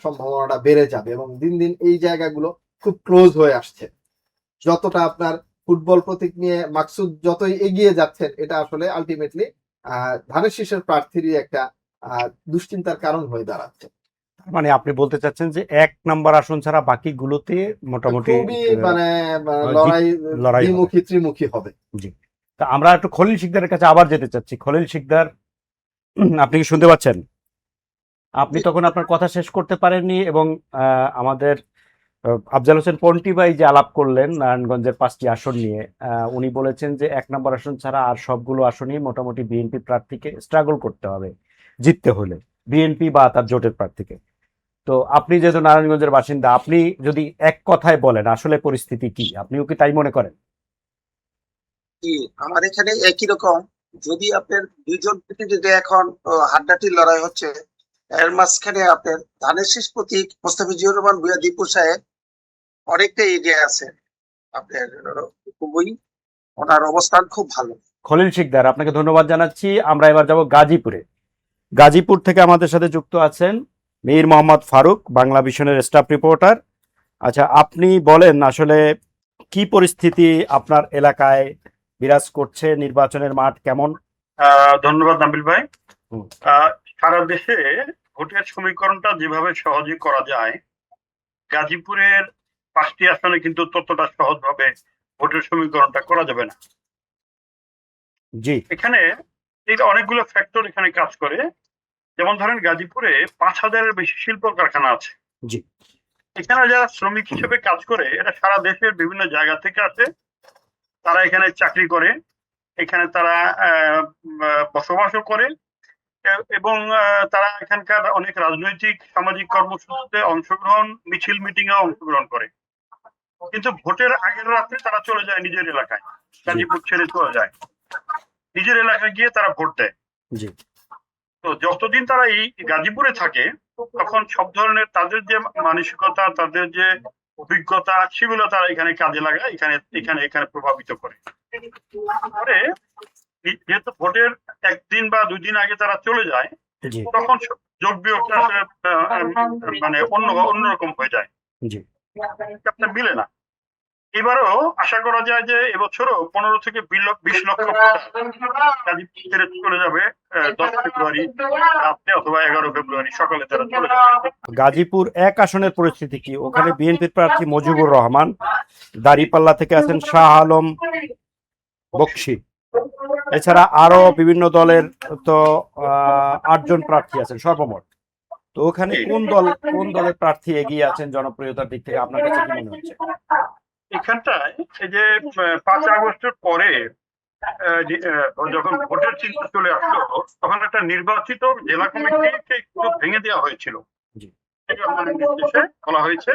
সম্ভাবনাটা বেড়ে যাবে, এবং দিন দিন এই জায়গাগুলো খুব ক্লোজ হয়ে আসছে। যতটা আপনার ফুটবল প্রতীক নিয়ে মাকসুদ যতই এগিয়ে যাচ্ছেন, এটা আসলে আলটিমেটলি ধানের শীষের প্রার্থীরই একটা দুশ্চিন্তার কারণ হয়ে দাঁড়াচ্ছে। মানে আপনি বলতে চাচ্ছেন যে 1 নম্বর আসন ছাড়া বাকিগুলোতে মোটামুটি খুবই মানে লড়াই দ্বিমুখী ত্রিমুখী হবে। জি, তা আমরা একটু খলিল শিকদারের কাছে আবার যেতে চাচ্ছি। খলিল শিকদার, আপনি কি শুনতে পাচ্ছেন? আপনি তখন আপনার কথা শেষ করতে পারেননি, এবং আমাদের আফজাল হোসেন পন্টি ভাই যে আলাপ করলেন নারায়ণগঞ্জের 5টি আসন নিয়ে, উনি বলেছেন যে 1 নম্বর আসন ছাড়া আর সবগুলো আসনই মোটামুটি বিএনপি প্রার্থীকে স্ট্রাগল করতে হবে জিততে হলে, বিএনপি বা তার জোটের প্রার্থীকে। তো আপনি যেহেতু নারায়ণগঞ্জের বাসিন্দা, আপনি যদি এক কথায় বলেন আসলে পরিস্থিতি কি, আপনিও কি তাই মনে করেন? আমার এখানে একই রকম। যদি আপনার দুইজন প্রতিনিধি এখন হাড্ডাটি লড়াই হচ্ছে, এর মাঝখানে আপনার ধানের শীষ প্রতীক মোস্তাফিজুর রহমান ভূঁইয়া দীপু সাহেব অনেকটা এগিয়ে আছে। আপনার খুবই, ওনার অবস্থান খুব ভালো। খলিল শিকদার, আপনাকে ধন্যবাদ জানাচ্ছি। আমরা এবার যাব গাজীপুরে। গাজীপুর থেকে আমাদের সাথে যুক্ত আছেন মীর মোহাম্মদ ফারুক, বাংলা ভিশনের স্টাফ রিপোর্টার। আচ্ছা, আপনি বলেন আসলে কি পরিস্থিতি আপনার এলাকায় বিরাজ করছে, নির্বাচনের মাঠ কেমন? ধন্যবাদ নাবিল ভাই। সারা দেশে ভোটের সমীকরণটা যেভাবে সহজে করা যায়, গাজীপুরের 5টি আসনে কিন্তু ততটা সহজভাবে ভোটের সমীকরণটা করা যাবে না। জি, এখানে অনেকগুলো ফ্যাক্টর এখানে কাজ করে। যেমন ধরেন, গাজীপুরে 5,000-এর বেশি শিল্প কারখানা আছে। জি, এখানে যারা শ্রমিক হিসেবে কাজ করে, এটা সারা দেশের বিভিন্ন জায়গা থেকে আসে, তারা এখানে চাকরি করে, এখানে তারা বসবাসও করে, এবং তারা এখানকার অনেক রাজনৈতিক সামাজিক কর্মসূচিতে অংশগ্রহণ, মিছিল মিটিং এ অংশগ্রহণ করে। কিন্তু ভোটের আগের রাতে তারা চলে যায় নিজের এলাকায়, গাজীপুর ছেড়ে চলে যায়, নিজের এলাকায় গিয়ে তারা ভোট দেয়। জি, তো যতদিন তারা এই গাজীপুরে থাকে, তখন সব ধরনের তাদের যে মানসিকতা, তাদের যে অভিজ্ঞতা, সেগুলো তারা এখানে কাজে লাগায়, এখানে প্রভাবিত করে। পরে যেহেতু ভোটের 1 দিন বা 2 দিন আগে তারা চলে যায়, জি, তখন যোগ বিয়োগটা মানে অন্যরকম হয়ে যায়, জি, আপনার মিলে না। এবারও আশা করা যায় যে এবছরও 15 থেকে 20 লক্ষ গাজীপুর ছেড়ে চলে যাবে 10 ফেব্রুয়ারি রাতে অথবা 11 ফেব্রুয়ারি সকালে তারা চলে যাবে। গাজীপুর 1 আসনের পরিস্থিতি কি? ওখানে বিএনপির প্রার্থী মুজিবুর রহমান, দাঁড়িপাল্লা থেকে আছেন শাহ আলম বকশী, এছাড়া আরো বিভিন্ন দলের তো 8 জন প্রার্থী আছেন সর্বমোট। তো ওখানে কোন দলের প্রার্থী এগিয়ে আছেন জনপ্রিয়তার দিক থেকে, আপনার কাছে কি মনে হচ্ছে? এখানটায় এই যে 5 আগস্টের পরে যখন ভোটের চিন্তা চলে আসলো, তখন একটা নির্বাচিত জেলা কমিটিকে একটু ভেঙে দেওয়া হয়েছিল। নির্দেশে বলা হয়েছে,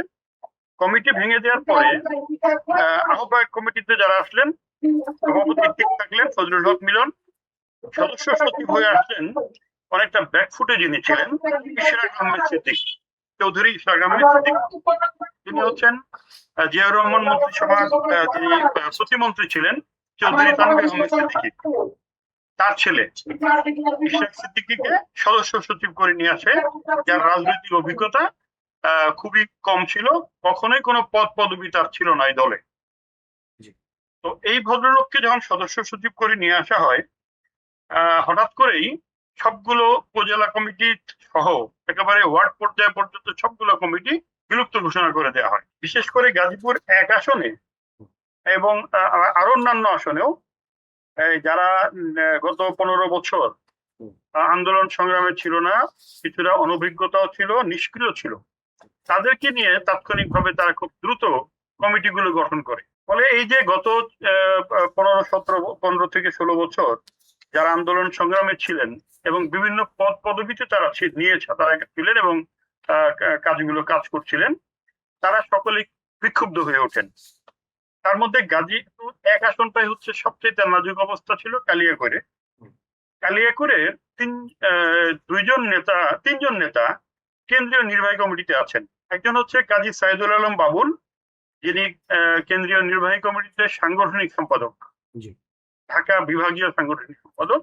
কমিটি ভেঙে দেওয়ার পরে আহ্বায়ক কমিটিতে যারা আসলেন, সভাপতি ঠিক থাকলেন ফজলুল হক মিলন, সদস্য সচিব হয়ে আসলেন অনেকটা ব্যাকফুটে যিনি ছিলেন ইশরাক আহমেদ সিদ্দিক, চৌধুরী ইশরাক আহমেদ সিদ্দিক। তিনি হচ্ছেন জিয়াউর রহমান মন্ত্রিসভার যিনি প্রতিমন্ত্রী ছিলেন, চৌধুরী তানভীর আহমেদ সিদ্দিকী, তার ছেলে ইশরাক সিদ্দিকীকে সদস্য সচিব করে নিয়ে আসে, যার রাজনৈতিক অভিজ্ঞতা খুবই কম ছিল, কখনোই কোনো পদ পদবি তার ছিল না এই দলে। তো এই ভদ্রলোককে যখন সদস্য সচিব করে নিয়ে আসা হয়, হঠাৎ করেই সবগুলো উপজেলা কমিটি সহ একেবারে ওয়ার্ড পর্যায়ে পর্যন্ত সবগুলো কমিটি বিলুপ্ত ঘোষণা করে দেওয়া হয়। বিশেষ করে গাজীপুর 1 আসনে এবং আরো অন্যান্য আসনেও যারা গত 15 বছর আন্দোলন সংগ্রামে ছিল না, কিছুটা অনভিজ্ঞতাও ছিল, নিষ্ক্রিয় ছিল, তাদেরকে নিয়ে তাৎক্ষণিকভাবে তারা খুব দ্রুত কমিটিগুলো গঠন করে। ফলে এই যে গত 15 থেকে 16 বছর যারা আন্দোলন সংগ্রামে ছিলেন এবং বিভিন্ন পদ পদবিতে তারা ছিলেন এবং কাজ করছিলেন, তারা সকলেই বিক্ষুব্ধ হয়ে ওঠেন। তার মধ্যে গাজীপুর 1 আসনটাই হচ্ছে সবচেয়ে নাজুক অবস্থা ছিল। কালিয়াকৈরে তিনজন নেতা কেন্দ্রীয় নির্বাহী কমিটিতে আছেন। একজন হচ্ছে কাজী সাইদুল আলম বাবুল, যিনি কেন্দ্রীয় নির্বাহী কমিটিতে সাংগঠনিক সম্পাদক, ঢাকা বিভাগীয় সাংগঠনিক সম্পাদক।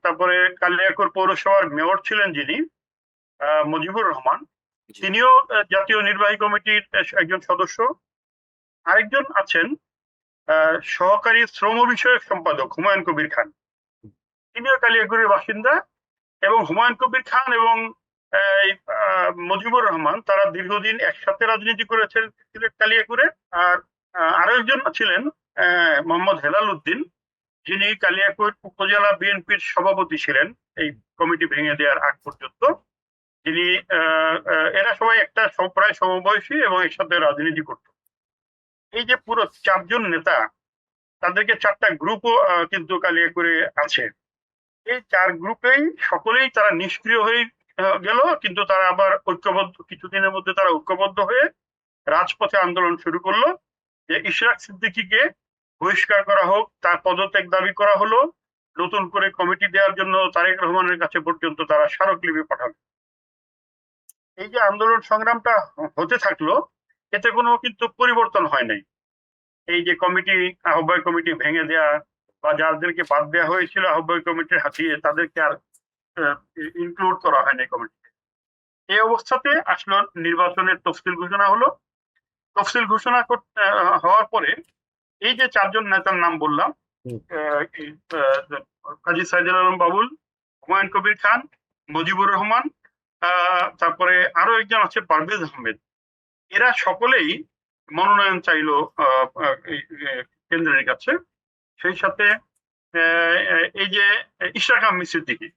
তারপরে কালিয়াকৈর পৌরসভার মেয়র ছিলেন যিনি মুজিবুর রহমান, তিনিও জাতীয় নির্বাহী কমিটির একজন সদস্য। আরেকজন আছেন সহকারী শ্রম বিষয়ক সম্পাদক হুমায়ুন কবির খান, তিনিও কালিয়াকৈরের বাসিন্দা। এবং হুমায়ুন কবির খান এবং মুজিবুর রহমান তারা দীর্ঘদিন একসাথে রাজনীতি করেছেন কালিয়াকৈরে। আর আরো একজন ছিলেন মোহাম্মদ হেলাল উদ্দিন, যিনি কালিয়াকৈর উপজেলা বিএনপির সভাপতি ছিলেন এই কমিটি ভেঙে দেওয়ার আগ পর্যন্ত। যিনি এরা সবাই প্রায় সমবয়সী এবং একসাথে রাজনীতি করত। এই যে পুরো 4 জন নেতা, তাদেরকে 4টা গ্রুপও কিন্তু কালিয়াকৈরে আছে। এই 4 গ্রুপেই সকলেই তারা নিষ্ক্রিয় হয়ে গেল, কিন্তু তারা আবার কিছুদিনের মধ্যে তারা ঐক্যবদ্ধ হয়ে রাজপথে আন্দোলন শুরু করলো যে ইশরাক সিদ্দিকীকে বহিষ্কার করা হোক, তার পদত্যাগ দাবি করা হলো, নতুন করে কমিটি দেওয়ার জন্য তারেক রহমানের কাছে পর্যন্ত তারা স্মারকলিপি পাঠালো। এই যে আন্দোলন সংগ্রামটা হতে থাকলো, এতে কোনো কিন্তু পরিবর্তন হয় নাই। এই যে আহ্বায়ক কমিটি ভেঙে দেয়া বা যাদেরকে বাদ দেওয়া হয়েছিল আহ্বায়ক কমিটির হাতিয়ে, তাদেরকে আর ইনক্লুড করা হয়নি কমিটিতে। এই অবস্থাতে আসলে নির্বাচনের তফসিল ঘোষণা হলো। তফসিল ঘোষণা হওয়ার পরে এই যে 4 জন নেতার নাম বললাম, কাজী সাইদুল আলম বাবুল, হুমায়ুন কবির খান, মুজিবুর রহমান, তারপরে আরো একজন আছে পারভেজ আহমেদ, এরা সকলেই মনোনয়ন চাইলো কেন্দ্রের কাছে। সেই সাথে এই যে ইশরাক আহমেদ সিদ্দিকী,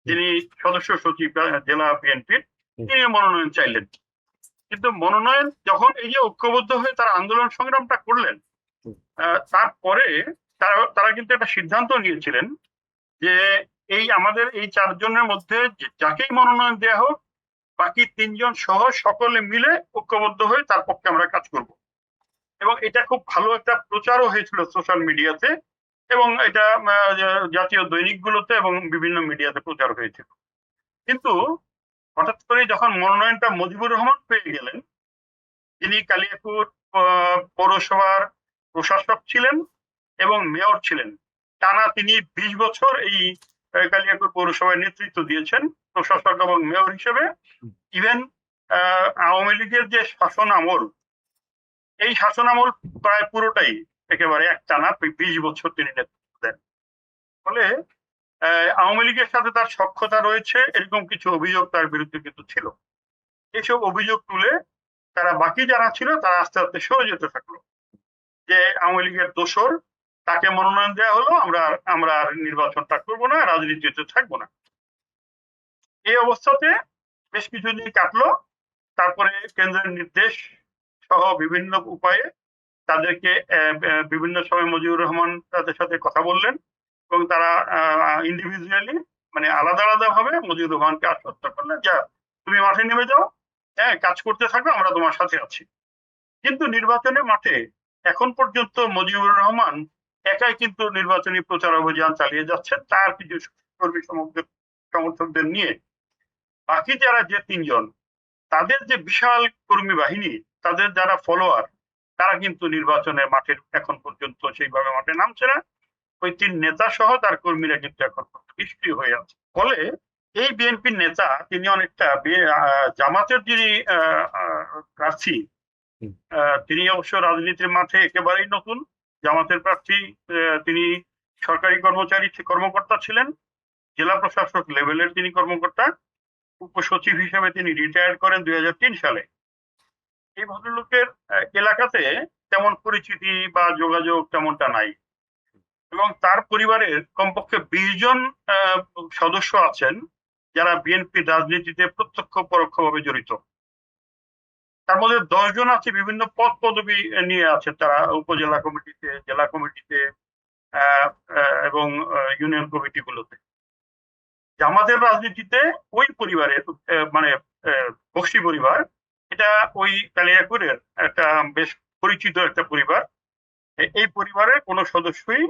যিনি সদস্য সচিব জেলা বিএনপির, তিনি মনোনয়ন চাইলেন। কিন্তু মনোনয়ন যখন এই যে ঐক্যবদ্ধ হয়ে তারা আন্দোলন সংগ্রামটা করলেন, তারপরে তারা কিন্তু একটা সিদ্ধান্ত নিয়েছিলেন যে আমাদের এই 4 জনের মধ্যে যাকেই মনোনয়ন দেওয়া হোক, বাকি 3 জন সহ সকলে মিলে ঐক্যবদ্ধ হয়ে তার পক্ষে আমরা কাজ করব। এবং এটা খুব ভালো একটা প্রচারও হয়েছিল সোশ্যাল মিডিয়াতে, এবং এটা জাতীয় দৈনিকগুলোতে এবং বিভিন্ন মিডিয়াতে প্রচার হয়েছিল। কিন্তু হঠাৎ করে যখন মনোনয়নটা মুজিবুর রহমান পেয়ে গেলেন, যিনি কালিয়াকৈর পৌরসভার প্রশাসক ছিলেন এবং মেয়র ছিলেন, টানা তিনি 20 বছর এই কালিয়াকৈর পৌরসভায় নেতৃত্ব দিয়েছেন প্রশাসক এবং মেয়র হিসেবে। ইভেন আওয়ামী লীগের যে শাসন আমল, এই শাসন আমল প্রায় পুরোটাই একেবারে একটানা 20 বছর তিনি নেতৃত্ব দেন। ফলে আওয়ামী লীগের সাথে তার সখ্যতা রয়েছে এরকম কিছু অভিযোগ তার বিরুদ্ধে কিন্তু ছিল। এইসব অভিযোগ তুলে তারা বাকি যারা ছিল তারা আস্তে আস্তে সরে যেতে থাকলো, যে আওয়ামী লীগের দোসর, তাকে মনোনয়ন দেওয়া হলো, আমরা আর নির্বাচনটা করবো না, রাজনীতিতে থাকবো না। এই অবস্থাতে বেশ কিছুদিন কাটলো। তারপরে কেন্দ্রের নির্দেশ সহ বিভিন্ন উপায়ে তাদেরকে বিভিন্ন সময় মুজিবুর রহমান তাদের সাথে কথা বললেন, এবং তারা ইন্ডিভিজুয়ালি মানে আলাদা আলাদা ভাবে মুজিবুর রহমানকে আশ্বস্ত করলেন যে তুমি মাঠে নেমে যাও, হ্যাঁ কাজ করতে থাকো, আমরা তোমার সাথে আছি। কিন্তু নির্বাচনের মাঠে এখন পর্যন্ত মুজিবুর রহমান একাই কিন্তু নির্বাচনী প্রচার অভিযান চালিয়ে যাচ্ছেন তার কিছু কর্মী সমর্থকদের নিয়ে। বাকি যারা যে 3 জন, তাদের যে বিশাল কর্মী বাহিনী, তাদের যারা ফলোয়ার, তারা কিন্তু নির্বাচনের মাঠে এখন পর্যন্ত সেইভাবে মাঠে নামছে না। ওই 3 নেতা সহ তার কর্মীরা কিন্তু এখন নিষ্ক্রিয় হয়ে আছে। ফলে এই বিএনপির নেতা তিনি অনেকটা জামাতের যিনি প্রার্থী, তিনি অবশ্য রাজনীতির মাঠে একেবারেই নতুন। জামাতের প্রার্থী, তিনি সরকারি কর্মকর্তা ছিলেন জেলা প্রশাসক লেভেলের তিনি কর্মকর্তা। উপসচিব হিসেবে তিনি রিটায়ার করেন 2003 সালে। এই ভদ্রলোকের এলাকাতে তেমন পরিচিতি বা যোগাযোগ তেমনটা নাই, এবং তার পরিবারের কমপক্ষে 20 জন সদস্য আছেন যারা বিএনপি রাজনীতিতে প্রত্যক্ষ পরোক্ষভাবে জড়িত। তার মধ্যে 10 জন আছে বিভিন্ন পদ পদবি নিয়ে আছে, তারা উপজেলা কমিটিতে, জেলা কমিটিতে এবং ইউনিয়ন কমিটিগুলোতে। জামাতের রাজনীতিতে ওই পরিবারের মানে বক্সি পরিবার, এটা ওই কালিয়াকুরের একটা বেশ পরিচিত একটা পরিবার। এই পরিবারের কোনো সদস্যই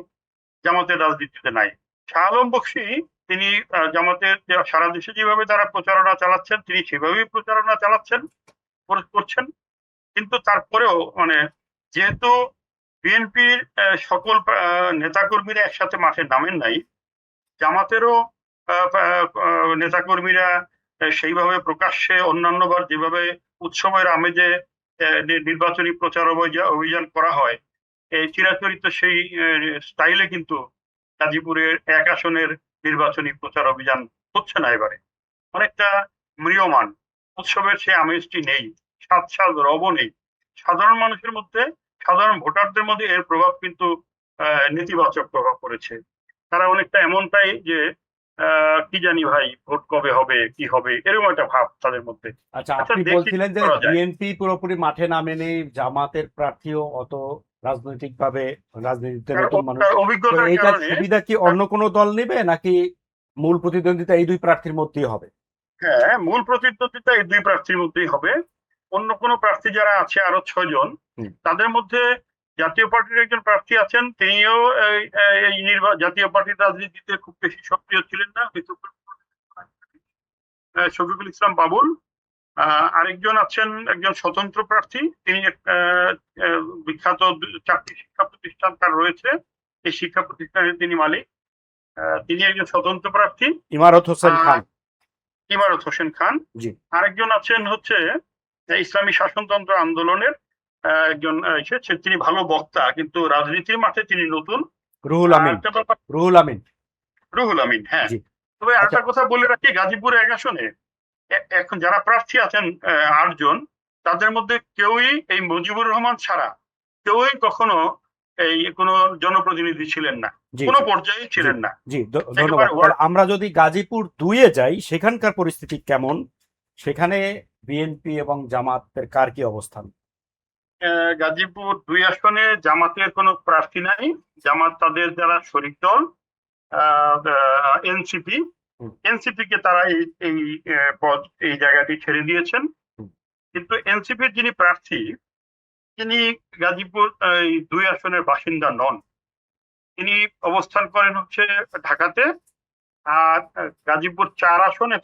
জামাতের রাজনীতিতে নাই। শাহ আলম বক্সি তিনি জামাতের সারা দেশে যেভাবে তারা প্রচারণা চালাচ্ছেন তিনি সেভাবেই প্রচারণা চালাচ্ছেন করছেন, কিন্তু তারপরেও মানে যেহেতু বিএনপির সকল নেতাকর্মীরা একসাথে মাঠে নামেন নাই, জামাতেরও নেতাকর্মীরা সেইভাবে প্রকাশ্যে অন্যান্যবার যেভাবে উৎসবের আমেজে নির্বাচনী প্রচার অভিযান করা হয়, এই চিরাচরিত সেই স্টাইলে কিন্তু গাজীপুরের 1 আসনের নির্বাচনী প্রচার অভিযান হচ্ছে না। এবারে অনেকটা ম্রিয়মান, উৎসবের সে আমেজটি নেই, স্বাদ রব নেই। সাধারণ মানুষের মধ্যে, সাধারণ ভোটারদের মধ্যে এর প্রভাব কিন্তু নেতিবাচক প্রভাব পড়েছে। তারা অনেকটা এমনটাই যে কি জানি ভাই ভোট কবে হবে, কি হবে, এরকম একটা ভাব তাদের মধ্যে। আচ্ছা, আপনি দেখি বলছিলেন যে করা যায়। বিএনপি পুরোপুরি মাঠে নামেনি, জামাতের প্রার্থীও অত রাজনৈতিকভাবে রাজনীতিতে নতুন মানুষ, তার তো অভিজ্ঞতার এইটার কারণে, সুবিধা কি অন্য কোনো দল নেবে নাকি মূল প্রতিদ্বন্দ্বিতা এই 2 প্রার্থীর মধ্যেই হবে? হ্যাঁ, মূল প্রতিদ্বন্দ্বিতা এই 2 প্রার্থীর মধ্যেই হবে। অন্য কোনো প্রার্থী যারা আছে আরো 6 জন, তাদের মধ্যে জাতীয় পার্টির একজন প্রার্থী আছেন, তিনিও এই জাতীয় পার্টির রাজনীতিতে খুব বেশি সক্রিয় ছিলেন না, শফিকুল ইসলাম বাবুল। আরেকজন আছেন একজন স্বতন্ত্র প্রার্থী, তিনি বিখ্যাত 4টি শিক্ষা প্রতিষ্ঠান তার রয়েছে, এই শিক্ষা প্রতিষ্ঠানের তিনি মালিক। তিনি একজন স্বতন্ত্র প্রার্থী, ইমারত হোসেন খান। ইমারত হোসেন খান। জি। আরেকজন আছেন হচ্ছে ইসলামী শাসনতন্ত্র আন্দোলনের একজন, তিনি ভালো বক্তা কিন্তু রাজনীতির মাঠে তিনি নতুন, রুহুল আমিন। রুহুল আমিন। রুহুল আমিন, হ্যাঁ। জি। তবে আরেকটা কথা বলে রাখি, গাজীপুর 1 আসনে এখন যারা প্রার্থী আছেন 8 জন, তাদের মধ্যে কেউই এই মুজিবুর রহমান ছাড়া কেউই কখনো এই কোনো জনপ্রতিনিধি ছিলেন না, জি, কোনো জি, পর্যায়ে ছিলেন না। জি, ধন্যবাদ। তাহলে আমরা যদি গাজীপুর 2-এ যাই, সেখানকার পরিস্থিতি কেমন? সেখানে বিএনপি এবং জামাতের কার কি অবস্থান? গাজীপুর 2 আসনে জামাতের কোনো প্রার্থী নাই। জামাত তাদের যারা শরিক দল এনসিপি কে তারা এই পদ, এই জায়গাটি ছেড়ে দিয়েছেন। কিন্তু এনসিপির যিনি প্রার্থী, তিনি গাজীপুর 2 আসনের বাসিন্দা নন। তিনি অবস্থান করেন হচ্ছে ঢাকাতে, আর গাজীপুর 4 আসনে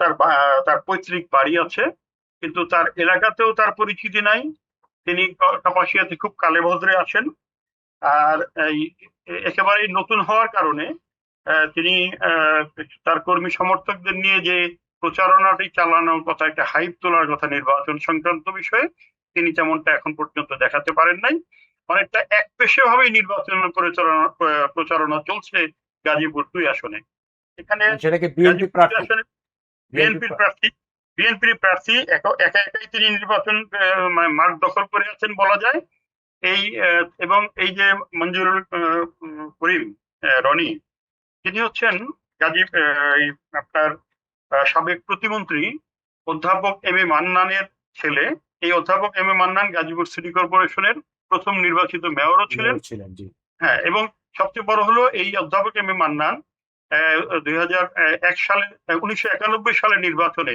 তার পৈতৃক বাড়ি আছে, কিন্তু তার এলাকাতেও তার পরিচিতি নাই। তিনি কাপাসিয়াতে খুব কালে ভদ্রে আসেন, আর একেবারেই নতুন হওয়ার কারণে তিনি তার কর্মী সমর্থকদের নিয়ে যে প্রচারণাটি চালানোর কথা, একটা হাইপ তোলার কথা নির্বাচন সংক্রান্ত বিষয়ে, তিনি তেমনটা এখন পর্যন্ত দেখাতে পারেন নাই। অনেকটা একপেশে ভাবেই নির্বাচন প্রচারণা চলছে গাজীপুর 2 আসনে। এখানে সেটাকে বিএনপি প্রার্থী, বিএনপির প্রার্থী একাই তিনি নির্বাচন মাঠ দখল করে আছেন বলা যায়। এবং এই যে মঞ্জুরুল করিম রনি, তিনি হচ্ছেন আপনার সাবেক প্রতিমন্ত্রী অধ্যাপক এম এ মান্নানের ছেলে। এই অধ্যাপক M A Mannan Gazipur city কর্পোরেশনের প্রথম নির্বাচিত মেয়রও ছিলেন। হ্যাঁ, এবং সবচেয়ে বড় হলো এই অধ্যাপক এম এ মান্নান 1991 সালে নির্বাচনে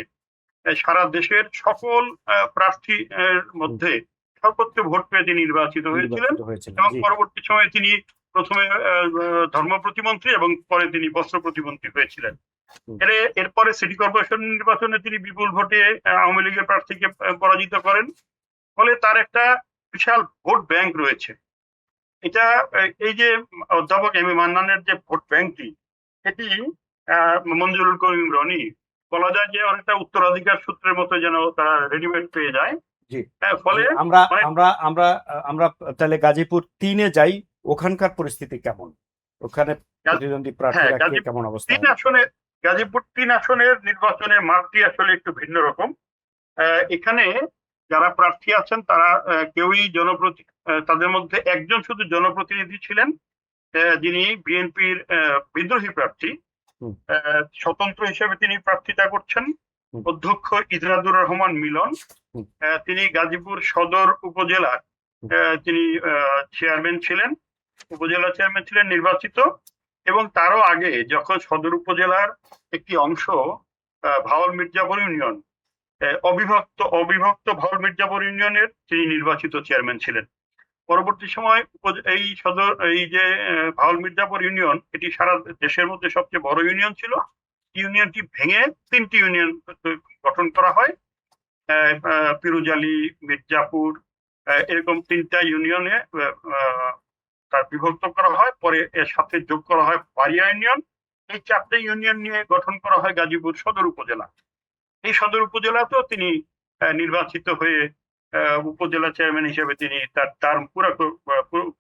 সারা দেশের সকল প্রার্থীর মধ্যে সর্বোচ্চ ভোট পেয়ে তিনি নির্বাচিত হয়েছিলেন, এবং পরবর্তী সময়ে তিনি প্রথমে ধর্ম প্রতিমন্ত্রী এবং পরে তিনি বস্ত্র প্রতিমন্ত্রী হয়েছিলেন। এরপরে সিটি কর্পোরেশন নির্বাচনে তিনি বিপুল ভোটে আওয়ামী লীগের প্রার্থীকে পরাজিত করেন, ফলে তার একটা বিশাল ভোট ব্যাংক রয়েছে। এটা এই যে অধ্যাপক এম এ মান্নানের যে ভোট ব্যাংকটি, এটি মঞ্জুরুল করিম রনি বলা যায় যে অনেকটা উত্তরাধিকার সূত্রের মতো যেন তারা রেডিমেড পেয়ে যায়। ফলে আমরা তাহলে গাজীপুর 3-এ যাই, ওখানকার পরিস্থিতি কেমন? ওখানে প্রতিদ্বন্দ্বী প্রার্থীরা কেমন অবস্থা? গাজীপুর 3 আসনের নির্বাচনের মাঠটি আসলে একটু ভিন্ন রকম। এখানে যারা প্রার্থী আছেন তারা কেউই তাদের মধ্যে একজন শুধু জনপ্রতিনিধি ছিলেন, যিনি বিএনপির বিদ্রোহী প্রার্থী। হুম। স্বতন্ত্র হিসেবে তিনি প্রার্থিতা করছেন। হুম। অধ্যক্ষ ইজরাদুর রহমান মিলন, হুম। তিনি গাজীপুর সদর উপজেলার তিনি চেয়ারম্যান ছিলেন, উপজেলা চেয়ারম্যান ছিলেন নির্বাচিত। এবং তারও আগে যখন সদর উপজেলার একটি অংশ ভাওয়াল মির্জাপুর ইউনিয়ন, অবিভক্ত ভাওয়াল মির্জাপুর ইউনিয়নের তিনি নির্বাচিত চেয়ারম্যান ছিলেন। পরবর্তী সময় এই যে ভাওয়াল মির্জাপুর ইউনিয়ন, এটি সারা দেশের মধ্যে সবচেয়ে বড় ইউনিয়ন ছিল। ইউনিয়নটি ভেঙে 3টি ইউনিয়ন গঠন করা হয়। পিরুজালি, মির্জাপুর, এরকম 3টা ইউনিয়নে তার বিভক্ত করা হয়। পরে এর সাথে যোগ করা হয় বাড়িয়া ইউনিয়ন। এই 4টে ইউনিয়ন নিয়ে গঠন করা হয় গাজীপুর সদর উপজেলা। এই সদর উপজেলাতেও তিনি নির্বাচিত হয়ে উপজেলা চেয়ারম্যান হিসেবে তিনি তার টার্ম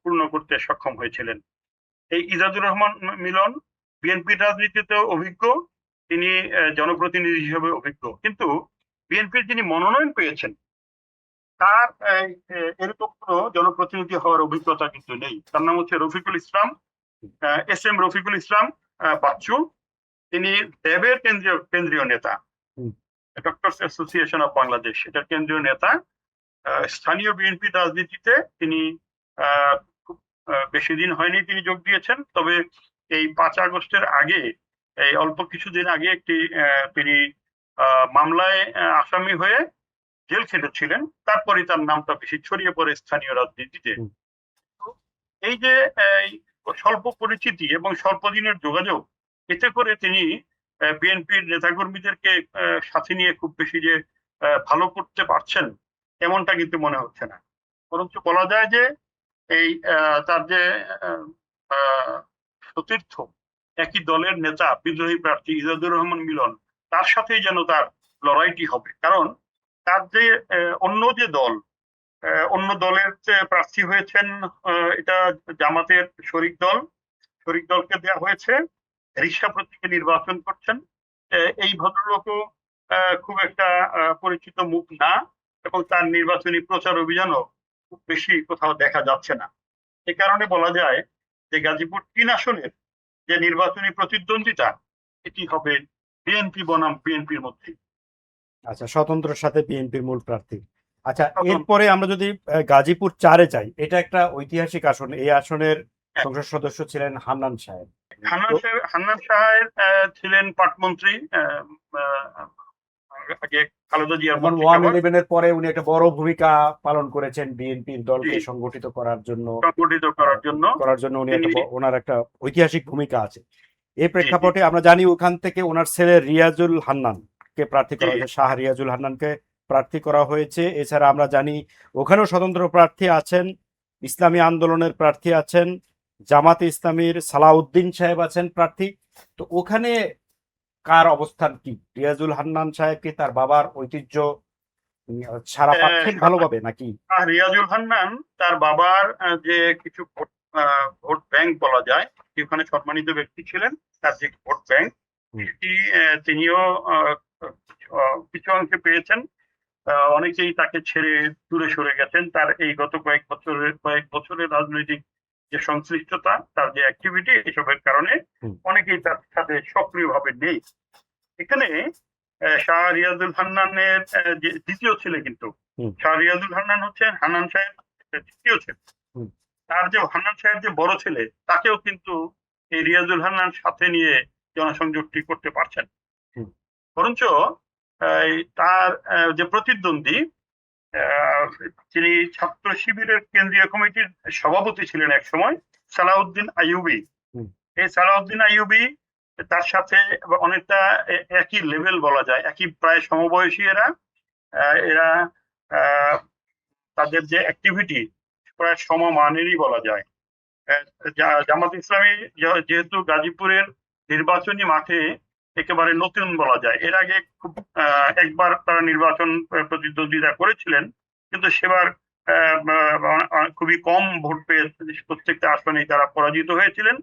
পূর্ণ করতে সক্ষম হয়েছিলেন। এই ইজাদুর রহমান মিলন বিএনপির রাজনীতিতে অভিজ্ঞ, তিনি জনপ্রতিনিধি হিসেবে অভিজ্ঞ, কিন্তু বিএনপির যিনি মনোনয়ন পেয়েছেন তার এরকম কোনো জনপ্রতিনিধি হওয়ার অভিজ্ঞতা কিন্তু নেই। তার নাম হচ্ছে রফিকুল ইসলাম, SM রফিকুল ইসলাম বাচ্চু। তিনি ড্যাবের কেন্দ্রীয় নেতা, ডক্টরস অ্যাসোসিয়েশন অফ বাংলাদেশ, এটার কেন্দ্রীয় নেতা। স্থানীয় বিএনপি রাজনীতিতে তিনি খুব বেশি দিন হয়নি তিনি যোগ দিয়েছেন। তবে এই 5 আগস্টের আগে, এই অল্প কিছুদিন আগে তিনি মামলায় আসামি হয়ে জেল খেটেছিলেন। তারপরে তার নামটা বেশি ছড়িয়ে পড়ে স্থানীয় রাজনীতিতে। এই যে স্বল্প পরিচিতি এবং স্বল্প দিনের যোগাযোগ, এতে করে তিনি বিএনপির নেতাকর্মীদেরকে সাথে নিয়ে খুব বেশি যে ভালো করতে পারছেন এমনটা কিন্তু মনে হচ্ছে না। বরঞ্চ বলা যায় যে এই তার যে সতীর্থ একই দলের নেতা বিদ্রোহী প্রার্থী ইজাদুর রহমান মিলন, তার সাথেই যেন তার লড়াইটি হবে। কারণ তার যে অন্য যে দল, অন্য দলের প্রার্থী হয়েছেন, এটা জামাতের শরিক দলকে দেওয়া হয়েছে। রিক্সা প্রতীকে নির্বাচন করছেন। এই ভদ্রলোকও খুব একটা পরিচিত মুখ না, এবং তার নির্বাচনী প্রচার অভিযানও খুব বেশি কোথাও দেখা যাচ্ছে না। এ কারণে বলা যায় যে গাজীপুর 3 আসনের যে নির্বাচনী প্রতিদ্বন্দ্বিতা, এটি হবে বিএনপি বনাম বিএনপির মধ্যে। আচ্ছা, স্বতন্ত্রের সাথে বিএনপির মূল প্রার্থী। আচ্ছা, এরপরে আমরা যদি গাজীপুর 4-এ যাই, এটা একটা ঐতিহাসিক আসন। এই আসনের সংসদ সদস্য ছিলেন হান্নান সাহেব। হান্নান সাহেব ছিলেন পাটমন্ত্রী, আগে খালেদা জিয়ার এবং মন্ত্রী 111-এর পরে উনি একটা বড় ভূমিকা পালন করেছেন বিএনপির দলকে সংগঠিত করার জন্য উনি ওনার একটা ঐতিহাসিক ভূমিকা আছে। এই প্রেক্ষাপটে আমরা জানি ওখান থেকে ওনার ছেলে রিয়াজুল হান্নানকে প্রার্থী করা হয়েছে, শাহ রিয়াজুল হান্নানকে প্রার্থী করা হয়েছে। এছাড়া আমরা জানি ওখানেও স্বতন্ত্র প্রার্থী আছেন, ইসলামী আন্দোলনের প্রার্থী আছেন, জামাতে ইসলামীর সালাউদ্দিন সাহেব আছেন প্রার্থী। তো ওখানে কার অবস্থান কি? রিয়াজুল হান্নান সাহেব কি তার বাবার ঐতিহ্য সারা পাচ্ছেন ভালোভাবে নাকি? রিয়াজুল হান্নান তার বাবার যে কিছু ভোট ব্যাংক বলা যায়, ওখানে সম্মানিত ব্যক্তি ছিলেন, তার যে ভোট ব্যাংক সেটি তিনিও কিছু অংশে পেয়েছেন। অনেকেই তাকে ছেড়ে দূরে সরে গেছেন। তার এই গত কয়েক বছরের রাজনৈতিক যে সংশ্লিষ্টতা, তার যে অ্যাক্টিভিটি, এসবের কারণে অনেকেই তার সাথে সক্রিয়ভাবে নেই। এখানে শাহ রিয়াজুল হান্নানের যে দ্বিতীয় ছেলে, কিন্তু শাহ রিয়াজুল হান্নান হচ্ছেন হান্নান সাহেব দ্বিতীয় ছেলে। তার যে হান্নান সাহেব যে বড় ছেলে, তাকেও কিন্তু এই রিয়াজুল হান্নান সাথে নিয়ে জনসংযোগটি করতে পারছেন। বরঞ্চ তার যে প্রতিদ্বন্দ্বী, তিনি ছাত্র শিবিরের কেন্দ্রীয় কমিটির সভাপতি ছিলেন এক সময়, সালাউদ্দিন আইয়ুবী। এই সালাউদ্দিন আইয়ুবী তার সাথে অনেকটা একই লেভেল বলা যায়, একই প্রায় সমবয়সী এরা তাদের যে অ্যাক্টিভিটি প্রায় সমমানেরই বলা যায়। জামাত ইসলামী যেহেতু গাজীপুরের নির্বাচনী মাঠে একেবারে নতুন বলা যায়, এর আগে খুব একবার তারা নির্বাচন প্রতিদ্বন্দ্বিতা করেছিলেন, কিন্তু সেবার খুবই কম ভোট পেয়ে প্রত্যেকটা আসনে তারা পরাজিত হয়েছিলেন।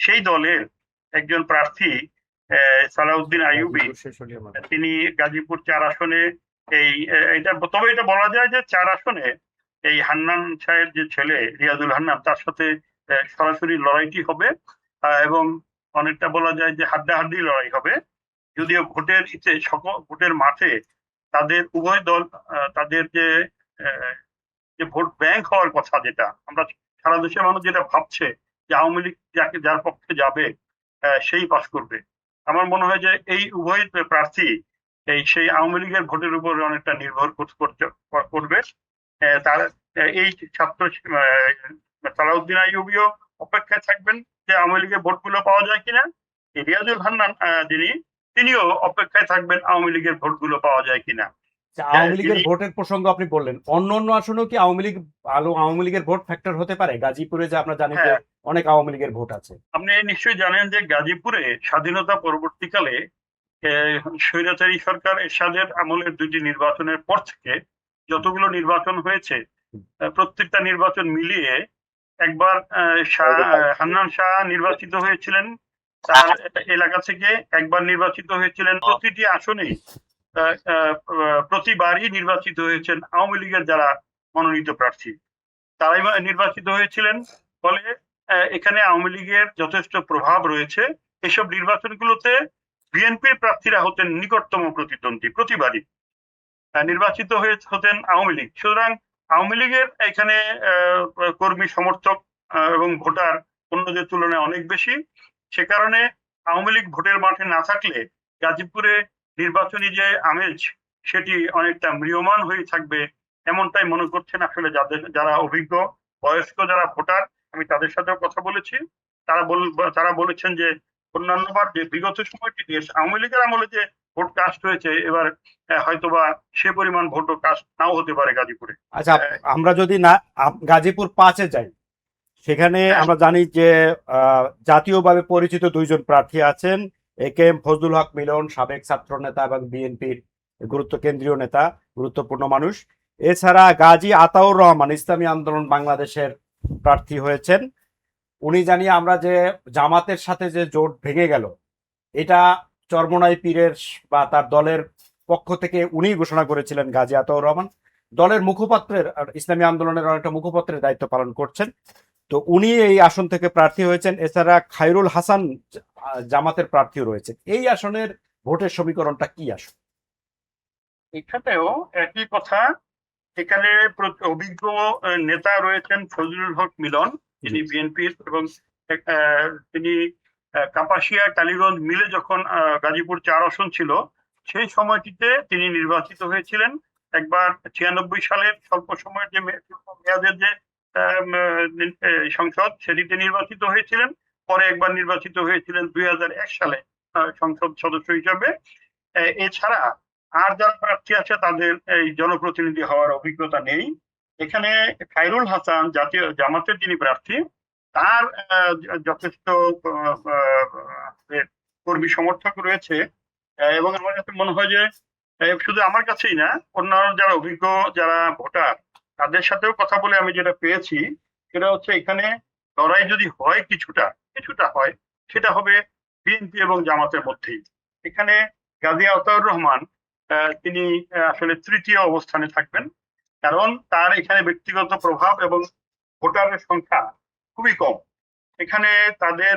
সেই দলের একজন প্রার্থী সালাউদ্দিন আইয়ুবী, শেষ হলে আমার তিনি গাজীপুর 4 আসনে তবে এটা বলা যায় যে 4 আসনে এই হান্নান শাহের যে ছেলে রিয়াজুল হান্নান, তার সাথে সরাসরি লড়াইটি হবে, এবং অনেকটা বলা যায় যে হাড্ডাহাড্ডি লড়াই হবে। যদিও ভোটের সকল ভোটের মাঠে তাদের উভয় দল তাদের যে ভোট ব্যাংক হওয়ার কথা, যেটা আমরা সারা দেশের মানুষ যেটা ভাবছে যে আওয়ামী লীগ যার পক্ষে যাবে সেই পাস করবে। আমার মনে হয় যে এই উভয় প্রার্থী সেই আওয়ামী লীগের ভোটের উপর অনেকটা নির্ভর করবে। তার এই ছাত্র সালাউদ্দিন আইয়ুবীও অপেক্ষায় থাকবেন যে আওয়ামী লীগের ভোটগুলো পাওয়া যায় কিনা। রিয়াজুল হান্নান তিনিও অপেক্ষায় থাকবেন আওয়ামী লীগের ভোটগুলো পাওয়া যায় কিনা। আওয়ামী লীগের ভোটের প্রসঙ্গ আপনি বললেন, অন্য আসনেও কি আওয়ামী লীগের ভোট ফ্যাক্টর হতে পারে? গাজীপুরে যে আমরা জানি যে অনেক আওয়ামী লীগের ভোট আছে। আপনি নিশ্চয়ই জানেন যে গাজীপুরে স্বাধীনতা পরবর্তীকালে স্বৈরাচারী সরকার এরশাদের আমলের 2টি নির্বাচনের পর থেকে যতগুলো নির্বাচন হয়েছে, প্রত্যেকটা নির্বাচন মিলিয়ে একবার হান্নান শাহ নির্বাচিত হয়েছিলেন তার এলাকা থেকে, একবার নির্বাচিত হয়েছিলেন। প্রতিটি আসনেই প্রতিবারই নির্বাচিত হয়েছেন আওয়ামী লীগের যারা মনোনীত প্রার্থী, তারাই নির্বাচিত হয়েছিলেন। ফলে এখানে আওয়ামী লীগের যথেষ্ট প্রভাব রয়েছে। এসব নির্বাচনগুলোতে বিএনপির প্রার্থীরা হতেন নিকটতম প্রতিদ্বন্দ্বী, প্রতিবারই নির্বাচিত হতেন আওয়ামী লীগ। সুতরাং আওয়ামী লীগের এখানে কর্মী সমর্থক এবং ভোটার অন্যদের তুলনায় অনেক বেশি। সে কারণে আওয়ামী লীগ ভোটের মাঠে না থাকলে গাজীপুরে নির্বাচনী যে আমেজ সেটি অনেকটা ম্রিয়মান হয়ে থাকবে, এমনটাই মনে করছেন আসলে যারা অভিজ্ঞ বয়স্ক যারা ভোটার, আমি তাদের সাথেও কথা বলেছি। তারা বলেছেন যে অন্যান্যবার যে বিগত সময়টিতে আওয়ামী লীগের আমলে যে ভোট কাস্ট হয়েছে, এবার হয়তোবা সে পরিমাণ ভোটও কাস্ট নাও হতে পারে গাজীপুরে। আচ্ছা, আমরা যদি না গাজীপুর 5-এ যাই, সেখানে আমরা জানি যে জাতীয়ভাবে পরিচিত 2 জন প্রার্থী আছেন। একেএম ফজলুল হক মিলন, সাবেক ছাত্র নেতা এবং বিএনপির কেন্দ্রীয় নেতা, গুরুত্বপূর্ণ মানুষ। এছাড়া গাজী আতাউর রহমান ইসলামী আন্দোলন বাংলাদেশের প্রার্থী হয়েছেন। উনি জানি আমরা যে জামাতের সাথে যে জোট ভেঙে গেল, এটা চরমোনাই পীরের বা তার দলের পক্ষ থেকে উনি ঘোষণা করেছিলেন। গাজী আতাউর রহমান দলের মুখপাত্রের, ইসলামী আন্দোলনের অনেকটা মুখপাত্রের দায়িত্ব পালন করছেন, তো উনি এই আসন থেকে প্রার্থী হয়েছেন। এছাড়া খায়রুল হাসান জামাতের প্রার্থী রয়েছে। এই আসনের ভোটের সমীকরণটা কি আসন? এখানেও একই কথা। এখানে অভিজ্ঞ নেতা রয়েছেন ফজলুল হক মিলন, তিনি বিএনপির, এবং তিনি কাপাসিয়া টালিগঞ্জ মিলে যখন গাজীপুর 4 আসন ছিল সেই সময়টিতে তিনি নির্বাচিত হয়েছিলেন। একবার 96 সালের স্বল্প সময়ের যে মেয়াদের যে সংসদ, সেটিতে নির্বাচিত হয়েছিলেন। পরে একবার নির্বাচিত হয়েছিলেন 2001 সালে সংসদ সদস্য হিসাবে। এছাড়া আর যারা প্রার্থী আছে তাদের এই জনপ্রতিনিধি হওয়ার অভিজ্ঞতা নেই। এখানে খায়রুল হাসান জাতীয় জামাতের যিনি প্রার্থী, তার যথেষ্ট কর্মী সমর্থক রয়েছে, এবং আমার কাছে মনে হয় যে শুধু আমার কাছেই না, অন্যান্য যারা অভিজ্ঞ যারা ভোটার তাদের সাথেও কথা বলে আমি যেটা পেয়েছি সেটা হচ্ছে এখানে লড়াই যদি হয় কিছুটা হয়, সেটা হবে বিএনপি এবং জামাতের মধ্যেই। এখানে গাজী আতাউর রহমান তিনি আসলে তৃতীয় অবস্থানে থাকবেন, কারণ তার এখানে ব্যক্তিগত প্রভাব এবং ভোটারের সংখ্যা খুবই কম। এখানে তাদের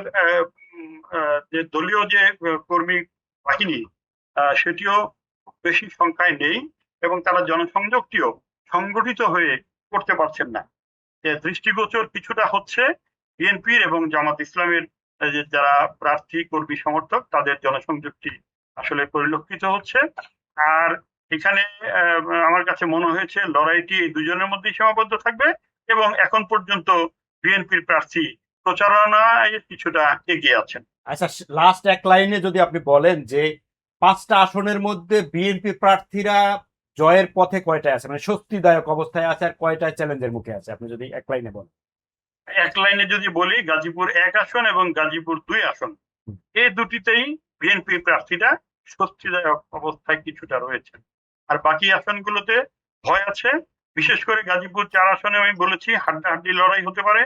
যে দলীয় যে কর্মী বাহিনী সেটিও বেশি সংখ্যায় নেই, এবং তারা জনসংযোগটিও সংগঠিত হয়ে করতে পারছেন না। দৃষ্টিগোচর কিছুটা হচ্ছে বিএনপির এবং জামাত ইসলামের যারা প্রার্থী কর্মী সমর্থক তাদের জনসংযোগটি আসলে পরিলক্ষিত হচ্ছে। আর এখানে আমার কাছে মনে হয়েছে লড়াইটি এই দুজনের মধ্যেই সীমাবদ্ধ থাকবে, এবং এখন পর্যন্ত বিএনপির প্রার্থী প্রচারণায় কিছুটা এগিয়ে আছেন। আচ্ছা, লাস্ট এক লাইনে যদি আপনি বলেন যে 5টা আসনের মধ্যে বিএনপি প্রার্থীরা জয়ের পথে কয়টায় আছে, মানে স্বস্তিদায়ক অবস্থায় আছে, আর কয়টায় চ্যালেঞ্জের মুখে আছে, আপনি যদি এক লাইনে বলেন। এক লাইনে যদি বলি, গাজীপুর 1 আসন এবং গাজীপুর 2 আসন, এই দুটিতেই বিএনপি প্রার্থীরা স্বস্তিদায়ক অবস্থায় কিছুটা রয়েছে। আর বাকি আসনগুলোতে ভয় আছে। বিশেষ করে গাজীপুর 4 আসনে আমি বলেছি হাড্ডাহাড্ডি লড়াই হতে পারে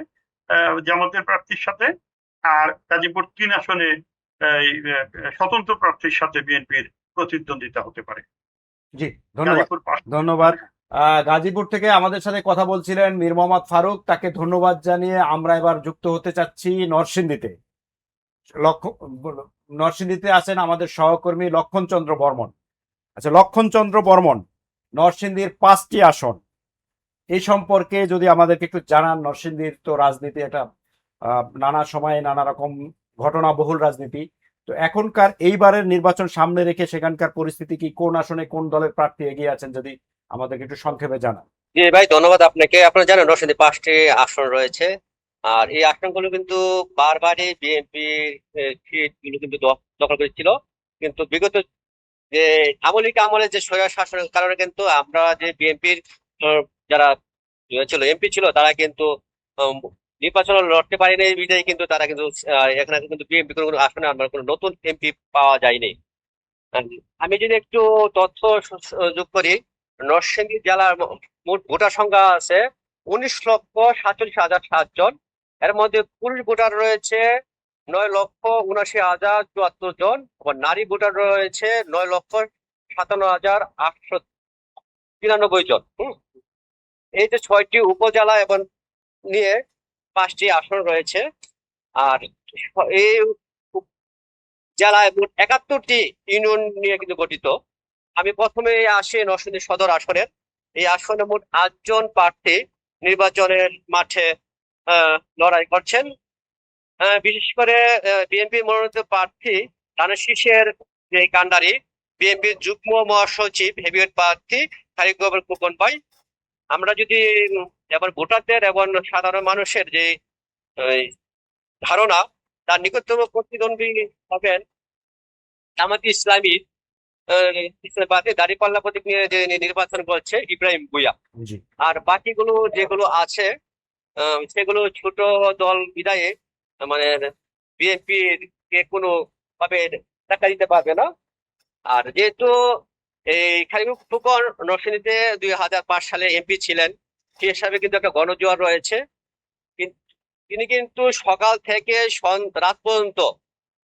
জামাতের প্রার্থীর সাথে। আর গাজীপুর 3 আসনে এই স্বতন্ত্র প্রার্থীর সাথে বিএনপির প্রতিদ্বন্দ্বিতা হতে পারে। জি, ধন্যবাদ। গাজীপুর পাঁচ। ধন্যবাদ। গাজীপুর থেকে আমাদের সাথে কথা বলছিলেন মীর মোহাম্মদ ফারুক, তাকে ধন্যবাদ জানিয়ে আমরা এবার যুক্ত হতে চাচ্ছি নরসিংদীতে। নরসিংদীতে আছেন আমাদের সহকর্মী লক্ষণ চন্দ্র বর্মন। আচ্ছা, লক্ষণ চন্দ্র বর্মন, নরসিংদীর 5টি আসন এই সম্পর্কে যদি আমাদেরকে একটু জানান। নরসিংদীর তো রাজনীতি একটা নানা সময়ে নানা রকম ঘটনা বহুল রাজনীতি, তো এখনকার এইবারের নির্বাচন সামনে রেখে সেখানকার পরিস্থিতি কি, কোন আসনে কোন দলের প্রার্থী এগিয়ে আছেন, যদি আমাদেরকে একটু সংক্ষেপে জানান। জি ভাই, ধন্যবাদ আপনাকে। আপনারা জানেন নরসিংদী 5টি আসন রয়েছে, আর এই আসনগুলো কিন্তু বারবারই বিএনপি সিটগুলো কিন্তু দখল করেছিল। কিন্তু বিগত যে আওয়ামী লীগ আমলে যে স্বৈর শাসনের কারণে কিন্তু আমরা যে বিএনপির যারা ছিল এমপি ছিল তারা কিন্তু নির্বাচন লড়তে পারেনি, বিজয়ী কিন্তু তারা কিন্তু এখানে কিন্তু বিএনপি কোনো আসনে আমরা কোনো নতুন এমপি পাওয়া যায়নি। আমি যদি একটু তথ্য যোগ করি, নরসিংদী জেলার মোট ভোটার সংখ্যা আছে 19,47,007 জন। এর মধ্যে পুরুষ ভোটার রয়েছে 9,79,074 জন, আবার নারী ভোটার রয়েছে 9,57,893 জন। এই যে 6টি উপজেলা এবং নিয়ে 5টি আসন রয়েছে, আর এই জেলায় মোট 71টি ইউনিয়ন নিয়ে কিন্তু গঠিত। আমি প্রথমে আসি নরসিংদী সদর আসনের। এই আসনে মোট 8 জন প্রার্থী নির্বাচনের মাঠে লড়াই করছেন। বিশেষ করে বিএনপি মনোনীত প্রার্থী ধানের শীষের যে কান্ডারি বিএনপির যুগ্ম মহাসচিব হেভিওয়েট প্রার্থী খালিদ গোবর খোকন ভাই। আমরা যদি এবার ভোটারদের এবং সাধারণ মানুষের যে ধারণা, তার নিকটতম প্রতিদ্বন্দ্বী হবেন জামায়াতে ইসলামী দাঁড়িপাল্লা প্রতীক নিয়ে যে নির্বাচন করছে ইব্রাহিম ভূঁইয়া। আর বাকিগুলো যেগুলো আছে সেগুলো ছোট দল বিদায়ে মানে বিএনপি কে কোনো ভাবে টাকা দিতে পারবে না। আর যেহেতু এই খালিদ খোকন নরসিংদীতে 2005 সালে এমপি ছিলেন, সেই হিসাবে কিন্তু একটা গণজোয়ার রয়েছে। তিনি কিন্তু সকাল থেকে রাত পর্যন্ত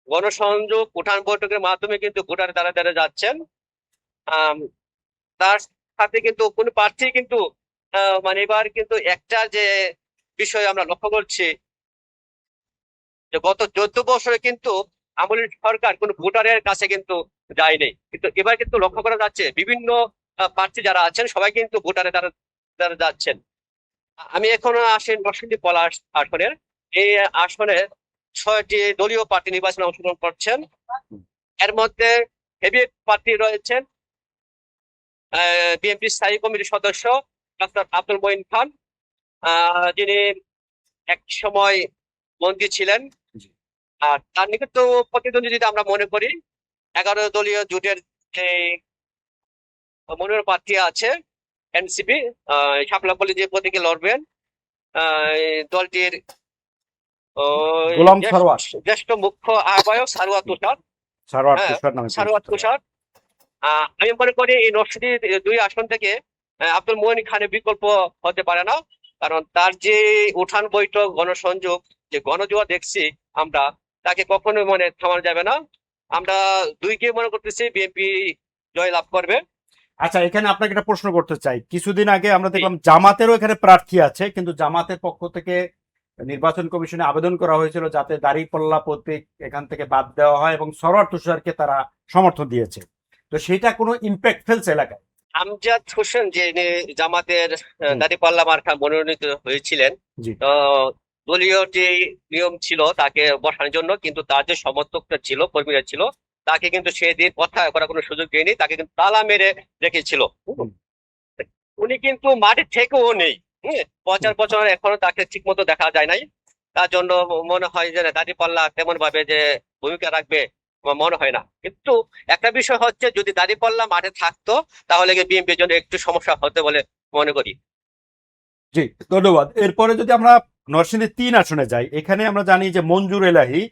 গণসংযোগ উঠান বৈঠকের মাধ্যমে কিন্তু ভোটার দ্বারা দ্বারা যাচ্ছেন। তার সাথে কিন্তু কোনো প্রার্থী কিন্তু মানে এবার কিন্তু একটা যে বিষয় আমরা লক্ষ্য করছি যে গত 14 বছরে কিন্তু আওয়ামী লীগ সরকার কোনো ভোটারের কাছে কিন্তু যায়নি, কিন্তু এবার কিন্তু লক্ষ্য করা যাচ্ছে বিভিন্ন প্রার্থী যারা আছেন সবাই কিন্তু ভোটারের দ্বারা দ্বারা যাচ্ছেন। আমি এখনো আসি নরসিংদী পলাশ আসনের। এই আসনে 6টি দলীয় প্রার্থী নির্বাচনে অংশগ্রহণ করছেন। এর মধ্যে হেভি প্রার্থী রয়েছেন বিএনপি স্থায়ী কমিটির সদস্য ডক্টর আব্দুল মঈন খান, যিনি এক সময় মন্ত্রী ছিলেন। আর তার নিকট প্রতিদ্বন্দ্বী যদি আমরা মনে করি 11 দলীয় জোটের যে মনোনয়ন প্রার্থী আছে এনসিপি, শাপলাপল্লী যে প্রতীকে লড়বেন, দলটির গোলাম সরওয়ার, জ্যেষ্ঠ মুখ্য আহ্বায়ক সারওয়ার তুষার। আমি মনে করি এই নরসিংদী 2 আসন থেকে আব্দুল মঈন খানের বিকল্প হতে পারে না, কারণ তার যে উঠান বৈঠক গণসংযোগ যে গণজোয়ার দেখছি আমরা, তাকে কখনোই মনে থামানো যাবে না। আমরা 2কে মনে করতেছি বিএনপি জয় লাভ করবে। আচ্ছা, এখানে আপনাকে একটা প্রশ্ন করতে চাই। কিছুদিন আগে আমরা দেখলাম জামাতেরও এখানে প্রার্থী আছে, কিন্তু জামাতের পক্ষ থেকে নির্বাচন কমিশনে আবেদন করা হয়েছিল যাতে দাঁড়িপাল্লা প্রতীক এখান থেকে বাদ দেওয়া হয়, এবং সরওয়ার তুষারকে তারা সমর্থন দিয়েছে। তো সেটা কোনো ইম্প্যাক্ট ফেলছে এলাকায়? আমজাদ হোসেন যে জামাতের দাঁড়িপাল্লা মার্কা মনোনীত হয়েছিলেন, দলীয় যে নিয়ম ছিল তাকে বসানোর জন্য, কিন্তু তার যে সমর্থকরা ছিল, কর্মীরা ছিল, তাকে কিন্তু সেদিন কথা করার কোনো সুযোগ দেয়নি, তাকে কিন্তু তালা মেরে রেখেছিল। উনি কিন্তু মাঠে থেকেও নেই, প্রচার প্রচার এখনো তাকে ঠিক মতো দেখা যায় নাই। তার জন্য মনে হয় যে দাঁড়িপাল্লা তেমন ভাবে যে ভূমিকা রাখবে মনে হয় না। কিন্তু একটা বিষয় হচ্ছে, যদি দাঁড়িপাল্লা মাঠে থাকতো তাহলে বিএনপির জন্য একটু সমস্যা হতে বলে মনে করি। জি, ধন্যবাদ। এরপরে যদি আমরা নরসিংদী 3 আসনে যাই, এখানে আমরা জানি যে মঞ্জুর এলাহি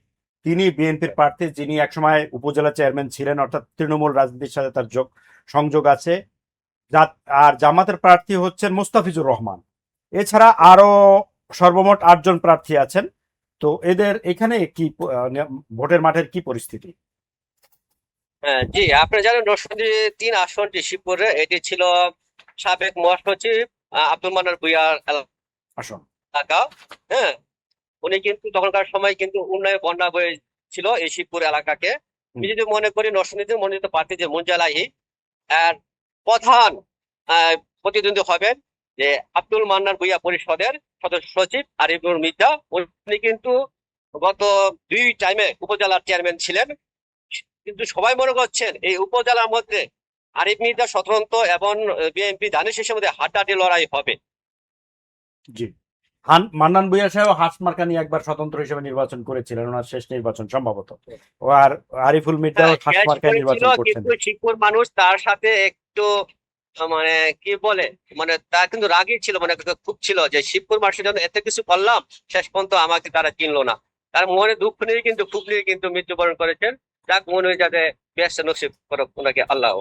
তিনি বিএনপির প্রার্থী, যিনি একসময় উপজেলা চেয়ারম্যান ছিলেন, অর্থাৎ তৃণমূল রাজনীতির সাথে তার সংযোগ আছে। আর জামাতের প্রার্থী হচ্ছেন মুস্তাফিজুর রহমান। এছাড়া আরো সর্বমোট 8 জন প্রার্থী আছেন। তো এদের এখানে কি ভোটের মাঠের কি পরিস্থিতি? জি, আপনি জানেন নরসিংদী 3 আসনটি শিবপুরে, এটি ছিল সাবেক মহাসচিব আব্দুল মান্নান ভূঁইয়ার আসুন। এলাকা। হ্যাঁ, উনি কিন্তু তখনকার সময় কিন্তু উন্নয়ন বন্যা বয়ে ছিল এই শিবপুর এলাকাকে। আমি যদি মনে করি নরসিংদীতে মনোনীত প্রার্থী যে মুঞ্জালাহি আর প্রধান প্রতিদ্বন্দ্বী হবেন যে আব্দুল মান্নান ভূঁইয়া পরিষদের সদস্য সচিব আরিফুল মির্জা। উনি কিন্তু গত 2 টাইমে উপজেলার চেয়ারম্যান ছিলেন, কিন্তু সবাই মনে করছেন এই উপজেলার মধ্যে আরিফ মির্জা স্বতন্ত্র এবং বিএনপি ধানের শীষের মধ্যে হাড্ডাহাড্ডি লড়াই হবে। জি, মান্নান ভূঁইয়া সাহেব হাঁস মার্কা নিয়ে একবার স্বতন্ত্র হিসেবে নির্বাচন করেছিলেন, ওনার শেষ নির্বাচন সম্ভবত। ও আর আরিফুল মির্জাও হ্যাঁ, হাঁস শেষ মার্কায় করেছিল, নির্বাচন করছেন। কিন্তু শিবপুর মানুষ তার সাথে একটু মানে কি বলে, মানে তার কিন্তু রাগই ছিল, মানে খুব ছিল যে শিবপুর মানুষের জন্য এত কিছু করলাম, শেষ পর্যন্ত আমাকে তারা চিনলো না। তার মনে দুঃখ নিয়ে কিন্তু খুব নিয়ে কিন্তু মৃত্যুবরণ করেছেন। যাক, মনে হয় যাতে বেশ নসিব করুক ওনাকে আল্লাহ।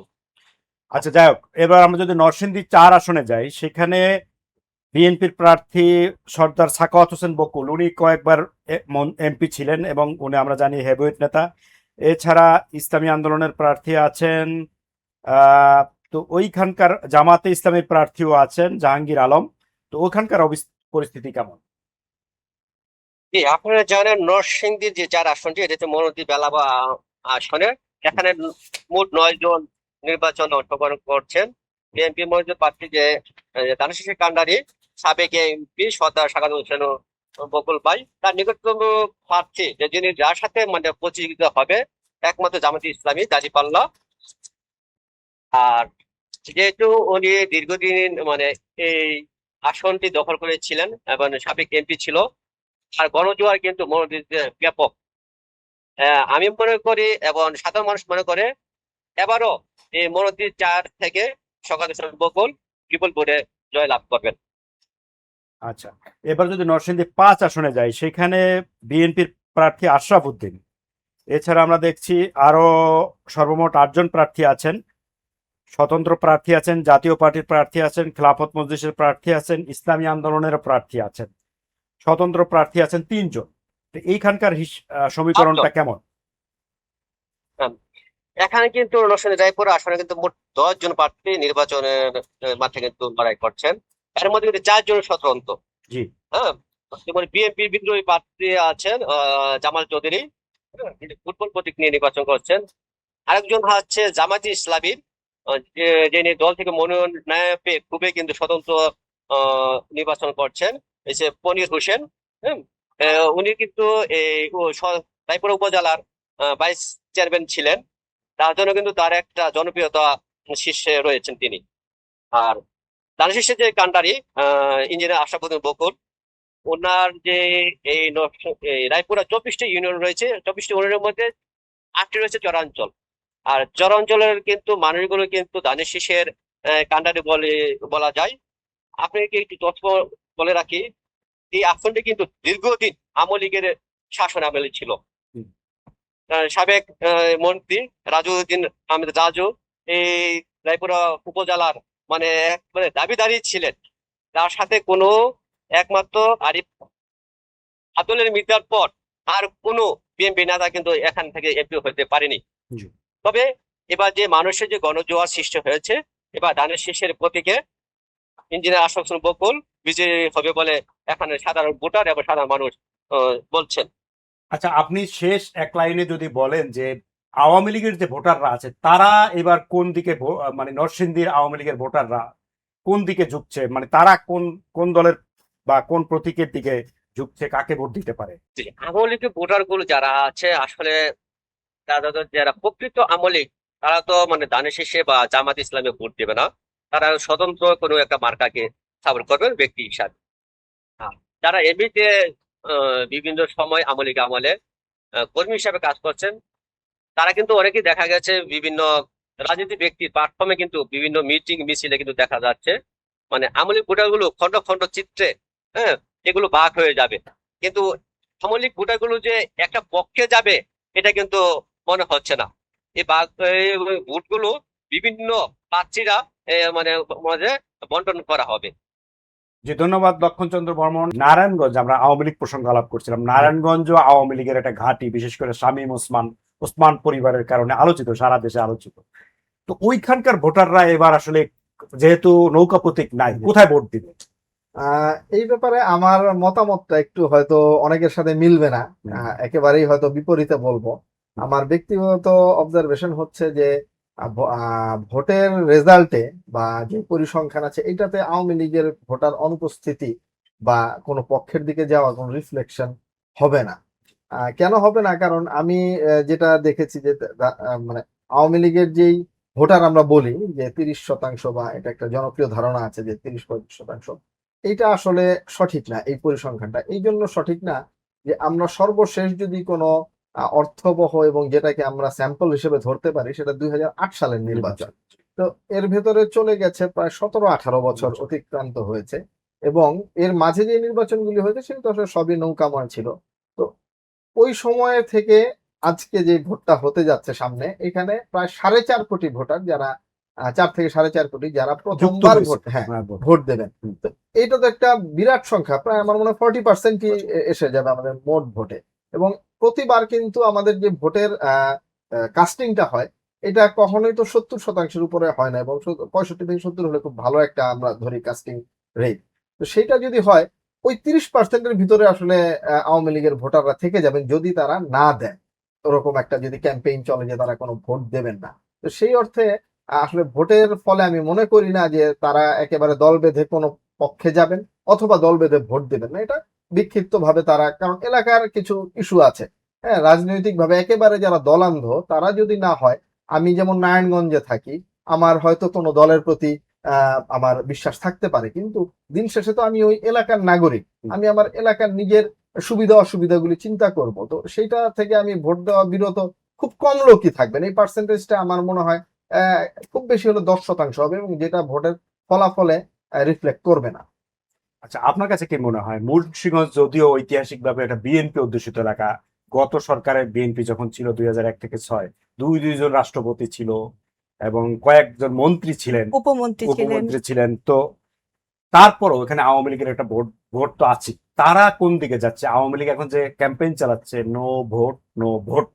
আচ্ছা, যাই হোক, এবার আমরা যদি নরসিংদী 4 আসনে যাই, সেখানে বিএনপির প্রার্থী সর্দার সাখাওয়াত হোসেন বকুল, উনি কয়েকবার এমপি ছিলেন এবং উনি আমরা জানি হেভিওয়েট নেতা। এছাড়া ইসলামী আন্দোলনের প্রার্থী আছেন, তো ওইখানকার জামাতে ইসলামীর প্রার্থীও আছেন জাহাঙ্গীর আলম। তো ওখানকার পরিস্থিতি কেমন? জি, আপনারা জানেন নরসিংদীর যে 4 আসনটি, এটাতে মনোনীত বেলাবা আসনে এখানে মোট 9 জন নির্বাচন অংশগ্রহণ করছেন। বিএনপি মনোনীত প্রার্থী যে ধানের শীষের কান্ডারি সাবেক এমপি সর্দার সাখাওয়াত হোসেন বকুল ভাই, তার নিকটতম প্রার্থী যে যিনি যার সাথে মানে প্রতিযোগিতা হবে একমাত্র জামাতে ইসলামী দাঁড়িপাল্লা। আর যেহেতু উনি দীর্ঘদিন মানে এই আসনটি দখল করেছিলেন এবং সাবেক এমপি ছিল, আর গণজোয়ার কিন্তু মনোনীত ব্যাপক। আমি মনে করি এবং সাধারণ মানুষ মনে করে এবারও এই মনোনীত 4 থেকে সাখাওয়াত হোসেন বকুল বিপুল ভোটে জয়লাভ করবেন। আচ্ছা, এবার যদি নরসিংদী 5 আসনে যাই, সেখানে বিএনপির প্রার্থী আশরাফ উদ্দিন। এছাড়া আমরা দেখছি আরো সর্বমোট 8 জন প্রার্থী আছেন, স্বতন্ত্র প্রার্থী আছেন, জাতীয় পার্টির প্রার্থী আছেন, খেলাফত মজলিসের প্রার্থী আছেন, ইসলামী আন্দোলনেরও প্রার্থী আছেন, স্বতন্ত্র প্রার্থী আছেন 3 জন। তো এইখানকার সমীকরণটা কেমন? এখানে কিন্তু নরসিংদী রায়পুর আসনে কিন্তু মোট 10 জন প্রার্থী নির্বাচনের মাঠে কিন্তু লড়াই করছেন। এর মধ্যে কিন্তু 4 জন স্বতন্ত্র। জি, হ্যাঁ, যেমন বিএনপি বিদ্রোহী প্রার্থী আছেন জামাল চৌধুরী, তিনি ফুটবল প্রতীক নিয়ে নির্বাচন করছেন। আরেকজন হচ্ছে জামাতি ইসলামীর যিনি দল থেকে মনোনয়ন পেয়ে খুবই কিন্তু স্বতন্ত্র নির্বাচন করছেন, এই যে পনির হোসেন। উনি কিন্তু এই রায়পুর উপজেলার ভাইস চেয়ারম্যান ছিলেন, তার জন্য কিন্তু তার একটা জনপ্রিয়তা শীর্ষে রয়েছেন তিনি। আর ধানের শীষের যে কান্ডারি ইঞ্জিনিয়ার আশরাফ উদ্দিন বকুল, ওনার যে এই রায়পুরা 24টি ইউনিয়ন রয়েছে, 24টি ইউনিয়নের মধ্যে 8টি রয়েছে চরাঞ্চল। আর চরাঞ্চলের কিন্তু মানুষগুলো কিন্তু ধানের শীষের কান্ডারি বলা যায়। আপনাকে একটু তথ্য বলে রাখি, এই আসনটি কিন্তু দীর্ঘদিন আওয়ামী লীগের শাসন আমলে ছিল। সাবেক মন্ত্রী রাজউদ্দিন আহমেদ রাজু এই রায়পুরা উপজেলার মানে একবারে দাবিদারি ছিলেন। তার সাথে কোনো একমাত্র আরিফ আব্দুলের মির্জার পর আর কোনো বিএনপি নেতা কিন্তু এখান থেকে এমপি হতে পারেনি। তবে এবার যে মানুষের যে গণজোয়ার সৃষ্টি হয়েছে, এবার ধানের শীষের প্রতীকে ইঞ্জিনিয়ার আশরাফ হোসেন বকুল বিজয়ী হবে বলে এখানে সাধারণ ভোটার এবং সাধারণ মানুষ বলছেন। আচ্ছা, আপনি শেষ এক লাইনে যদি বলেন যে আওয়ামী লীগের যে ভোটাররা আছে তারা এবার কোন দিকে, মানে নরসিংদীর আওয়ামী লীগের ভোটাররা কোন দিকে ঝুঁকছে, মানে তারা কোন কোন দলের বা কোন প্রতীকের দিকে ঝুঁকছে, কাকে ভোট দিতে পারে? আওয়ামী লীগের ভোটার গুলো যারা আছে আসলে যারা প্রকৃত আওয়ামী লীগ, তারা তো মানে ধানের শীষে বা জামাত ইসলামে ভোট দেবে না, তারা স্বতন্ত্র কোনো একটা মার্কাকে সাপোর্ট করবে ব্যক্তি হিসাবে। যারা এমনিতে বিভিন্ন সময় আওয়ামী লীগ আমলে কর্মী হিসাবে কাজ করছেন, তারা কিন্তু অনেকেই দেখা গেছে বিভিন্ন রাজনীতি ব্যক্তির প্ল্যাটফর্মে কিন্তু বিভিন্ন মিটিং মিছিলে কিন্তু দেখা যাচ্ছে মানে আওয়ামী লীগ ভোটারগুলো খন্ড খন্ড চিত্রে এগুলো ভাগ হয়ে যাবে, কিন্তু আওয়ামী লীগ ভোটারগুলো যে একটা পক্ষে যাবে এটা কিন্তু মনে হচ্ছে না। এই ভোটগুলো বিভিন্ন প্রার্থীরা মানে বন্টন করা হবে। জি, ধন্যবাদ লক্ষণচন্দ্র বর্মন। নারায়ণগঞ্জ, আমরা আওয়ামী লীগ প্রসঙ্গ আলাপ করছিলাম, নারায়ণগঞ্জ আওয়ামী লীগের একটা ঘাঁটি, বিশেষ করে শামীম ওসমান পরিবারের কারণে আলোচিত, সারা দেশে আলোচিত। তো ওইখানকার ভোটাররা এবার আসলে যেহেতু নৌকা প্রতীক নাই, কোথায় ভোট দিবে? এই ব্যাপারে আমার মতামতটা একটু হয়তো অনেকের সাথে মিলবে না, একেবারেই হয়তো বিপরীতে বলবো। আমার ব্যক্তিগত অবজারভেশন হচ্ছে যে ভোটের রেজাল্টে বা যে পরিসংখ্যান আছে এটাতে আওয়ামী লীগের ভোটার অনুপস্থিতি বা কোনো পক্ষের দিকে যাওয়া কোনো রিফ্লেকশন হবে না। কেন হবে না? কারণ আমি যেটা দেখেছি যে মানে আওয়ামী লীগের যেই ভোটার আমরা বলি যে 30% বা এটা একটা জনপ্রিয় ধারণা আছে যে 30-35%, এইটা আসলে সঠিক না। এই পরিসংখ্যানটা এই জন্য সঠিক না যে আমরা সর্বশেষ যদি কোনো অর্থবহ এবং যেটাকে আমরা স্যাম্পল হিসেবে ধরতে পারি সেটা 2008 সালের নির্বাচন। তো এর ভেতরে চলে গেছে প্রায় 17-18 বছর অতিক্রান্ত হয়েছে, এবং এর মাঝে যে নির্বাচনগুলি হয়েছে সেটা তো আসলে সবই নৌকাময় ছিল। তো ওই সময় থেকে আজকে যে ভোটটা হতে যাচ্ছে সামনে, এখানে প্রায় 4.5 কোটি ভোটার, যারা 4 থেকে 4.5 কোটি যারা প্রথমবার ভোট দেবেন। তো এইটা তো একটা বিরাট সংখ্যা, প্রায় আমার মনে হয় 40% এসে যাবে আমাদের মোট ভোটে। এবং প্রতিবার কিন্তু আমাদের যে ভোটের কাস্টিংটা হয় এটা কখনোই তো 70% উপরে হয় না, এবং 65 থেকে 70 হলে খুব ভালো একটা আমরা ধরি কাস্টিং রেট। তো সেটা যদি হয় ওই 30%-এর ভিতরে আসলে আওয়ামী লীগের ভোটাররা থেকে যাবেন যদি তারা না দেয়, ওরকম একটা যদি ক্যাম্পেইন চলে যে তারা কোনো ভোট দেবেন না। তো সেই অর্থে আসলে ভোটের ফলে আমি মনে করি না যে তারা একেবারে দল বেঁধে কোনো পক্ষে যাবেন অথবা দল বেঁধে ভোট দেবেন না। এটা বিক্ষিপ্ত ভাবে তারা, কারণ এলাকার কিছু ইস্যু আছে, হ্যাঁ, রাজনৈতিক ভাবে একেবারে যারা দলান্ধ তারা যদি না হয়, আমি যেমন নারায়ণগঞ্জে থাকি, আমার হয়তো কোনো দলের প্রতি আমার বিশ্বাস থাকতে পারে, কিন্তু দিন শেষে তো আমি ওই এলাকার নাগরিক, আমি আমার এলাকার নিজের সুবিধা অসুবিধাগুলি চিন্তা করব। তো সেইটা থেকে আমি ভোট দেওয়া বিরত খুব কম লোকই থাকবেন। এই পার্সেন্টেজটা আমার মনে হয় খুব বেশি হলো 10% হবে, এবং যেটা ভোটের ফলাফলে রিফ্লেক্ট করবে না। আচ্ছা, আপনার কাছে কি মনে হয়, মুন্সিগঞ্জ যদিও ঐতিহাসিকভাবে একটা বিএনপি অধ্যুষিত এলাকা, গত সরকারের বিএনপি যখন ছিল 2001 থেকে 6, দুইজন রাষ্ট্রপতি ছিল এবং কয়েকজন মন্ত্রী ছিলেন, উপমন্ত্রী ছিলেন, তো তারপরও এখানে আওয়ামী লীগের একটা ভোট তো আছে। তারা কোন দিকে যাচ্ছে? আওয়ামী লীগ এখন যে ক্যাম্পেইন চালাচ্ছে নো ভোট,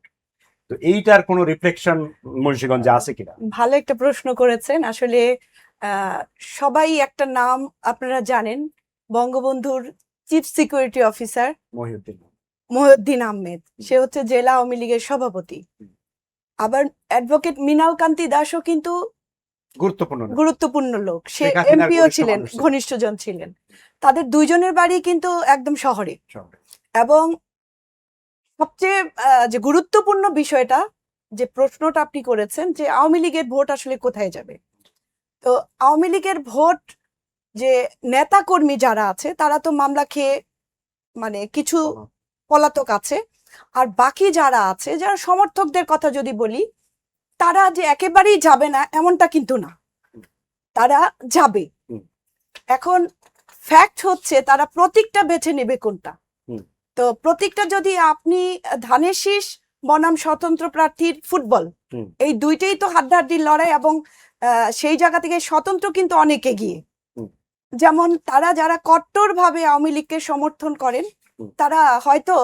তো এইটার কোনো রিফ্লেকশন মুন্সিগঞ্জে আছে কিনা? ভালো একটা প্রশ্ন করেছেন। আসলে সবাই একটা নাম আপনারা জানেন, বঙ্গবন্ধুর chief security officer Mohiuddin Ahmed, সে হচ্ছে জেলা আওয়ামী লীগের সভাপতি। আবার অ্যাডভোকেট মৃণাল কান্তি দাসও কিন্তু গুরুত্বপূর্ণ লোক, সে এমপিও ছিলেন, ঘনিষ্ঠজন ছিলেন। তাদের দুইজনের বাড়ি কিন্তু একদম শহরে। এবং সবচেয়ে যে গুরুত্বপূর্ণ বিষয়টা, যে প্রশ্নটা আপনি করেছেন যে আওয়ামী লীগের ভোট আসলে কোথায় যাবে, তো আওয়ামী লীগের ভোট, যে নেতা কর্মী যারা আছে তারা তো মামলা খেয়ে মানে কিছু পলাতক আছে, আর বাকি যারা আছে, যারা সমর্থকদের কথা যদি বলি, তারা যে একেবারেই যাবে না এমনটা কিন্তু না, তারা যাবে। এখন ফ্যাক্ট হচ্ছে তারা প্রতীকটা বেছে নেবে কোনটা। তো প্রতীকটা যদি আপনি ধানের শীষ বনাম স্বতন্ত্র প্রার্থীর ফুটবল, এই দুইটাই তো হাড্ডাহাড্ডির লড়াই, এবং সেই জায়গা থেকে স্বতন্ত্র কিন্তু অনেক এগিয়ে। যেমন তারা যারা কট্টরভাবে আওয়ামী লীগকে সমর্থন করেন, তারা হয়তো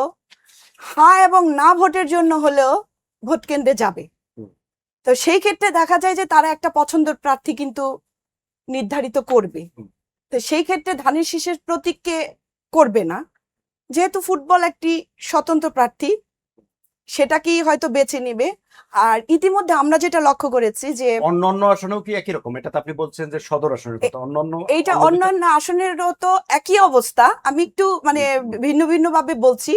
হ্যাঁ এবং না ভোটের জন্য হলেও ভোট কেন্দ্রে যাবে। তো সেই ক্ষেত্রে দেখা যায় যে তারা একটা পছন্দের প্রার্থী কিন্তু নির্ধারিত করবে। তো সেই ক্ষেত্রে ধানের শীষের প্রতীককে করবে না, যেহেতু ফুটবল একটি স্বতন্ত্র প্রার্থী, সেটাকেই হয়তো বেছে নিবে। আর ইতিমধ্যে আমরা যেটা লক্ষ্য করেছি যে অন্যান্য আসনেও কি একই রকম? এটা তো আপনি বলছেন যে সদর আসনের কথা, এইটা অন্যান্য আসনেরও তো একই অবস্থা। আমি একটু মানে ভিন্ন ভিন্ন ভাবে বলছি,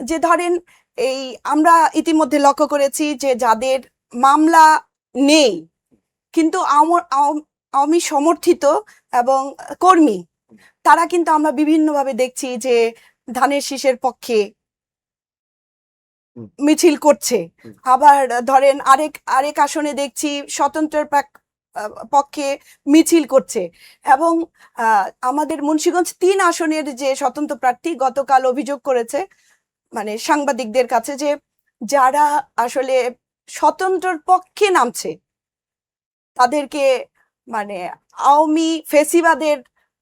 যে ধরেন এই আমরা ইতিমধ্যে লক্ষ্য করেছি যে যাদের মামলা নেই কিন্তু আওয়ামী সমর্থিত এবং কর্মী, তারা কিন্তু আমরা বিভিন্নভাবে দেখছি যে ধানের শীষের পক্ষে মিছিল করছে। আবার ধরেন আরেক আসনে দেখছি স্বতন্ত্রের পক্ষে মিছিল করছে। এবং আমাদের মুন্সিগঞ্জ 3 আসনের যে স্বতন্ত্র প্রার্থী গতকাল অভিযোগ করেছে মানে সাংবাদিকদের কাছে, যে যারা আসলে স্বতন্ত্রের পক্ষে নামছে তাদেরকে মানে আওয়ামী ফেসিবাদের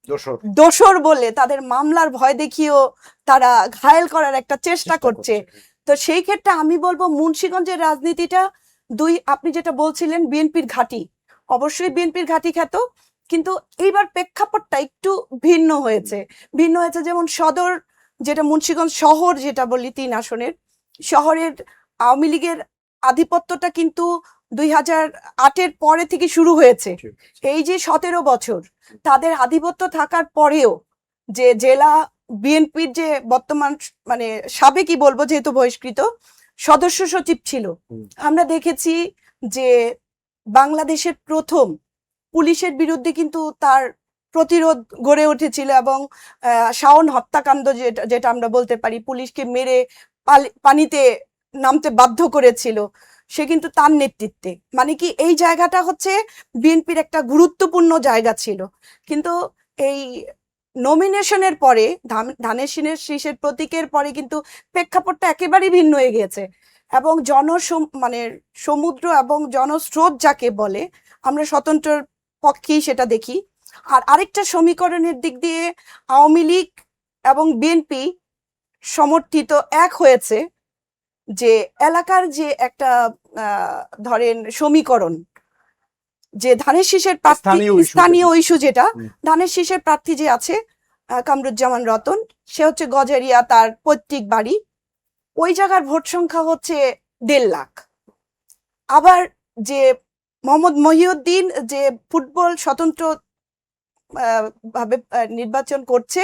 দোসর দোষর বলে তাদের মামলার ভয় দেখিয়েও তারা ঘায়েল করার একটা চেষ্টা করছে। তো সেই ক্ষেত্রে আমি বলবো মুন্সিগঞ্জের রাজনীতিটা আপনি যেটা বলছিলেন বিএনপির ঘাঁটি, অবশ্যই বিএনপির ঘাঁটি খ্যাত, কিন্তু এইবার প্রেক্ষাপটটা একটু ভিন্ন হয়েছে। যেমন সদর, যেটা মুন্সিগঞ্জ শহর যেটা বলি 3 আসনের, শহরের আওয়ামী লীগের আধিপত্যটা কিন্তু 2008-এর পরে থেকে শুরু হয়েছে। এই যে 17 বছর তাদের আধিপত্য থাকার পরেও যে জেলা বিএনপির যে বর্তমান মানে সাবেকই বলবো যেহেতু বহিষ্কৃত সদস্য সচিব ছিল, আমরা দেখেছি যে বাংলাদেশের প্রথম পুলিশের বিরুদ্ধে কিন্তু তার প্রতিরোধ গড়ে উঠেছিল এবং শাওন হত্যাকাণ্ড যেটা আমরা বলতে পারি, পুলিশকে মেরে পানিতে নামতে বাধ্য করেছিল, সে কিন্তু তার নেতৃত্বে। মানে কি এই জায়গাটা হচ্ছে বিএনপির একটা গুরুত্বপূর্ণ জায়গা ছিল। কিন্তু এই নমিনেশনের পরে ধানের শীষের প্রতীকের পরে কিন্তু প্রেক্ষাপটটা একেবারেই ভিন্ন হয়ে গিয়েছে এবং মানে সমুদ্র এবং জনস্রোত যাকে বলে আমরা স্বতন্ত্র পক্ষেই সেটা দেখি। আর আরেকটা সমীকরণের দিক দিয়ে আওয়ামী লীগ এবং বিএনপি সমর্থিত এক হয়েছে যে এলাকার যে একটা ধরেন সমীকরণ, যে ধানের শীষের প্রার্থী স্থানীয় ইস্যু, যেটা ধানের শীষের প্রার্থী যে আছে কামরুজ্জামান রতন, সে হচ্ছে গজারিয়া, তার পৈতৃক বাড়ি, ওই জায়গার ভোট সংখ্যা হচ্ছে 1.5 লাখ। আবার যে মোহাম্মদ মহিউদ্দিন যে ফুটবল স্বতন্ত্র ভাবে নির্বাচন করছে,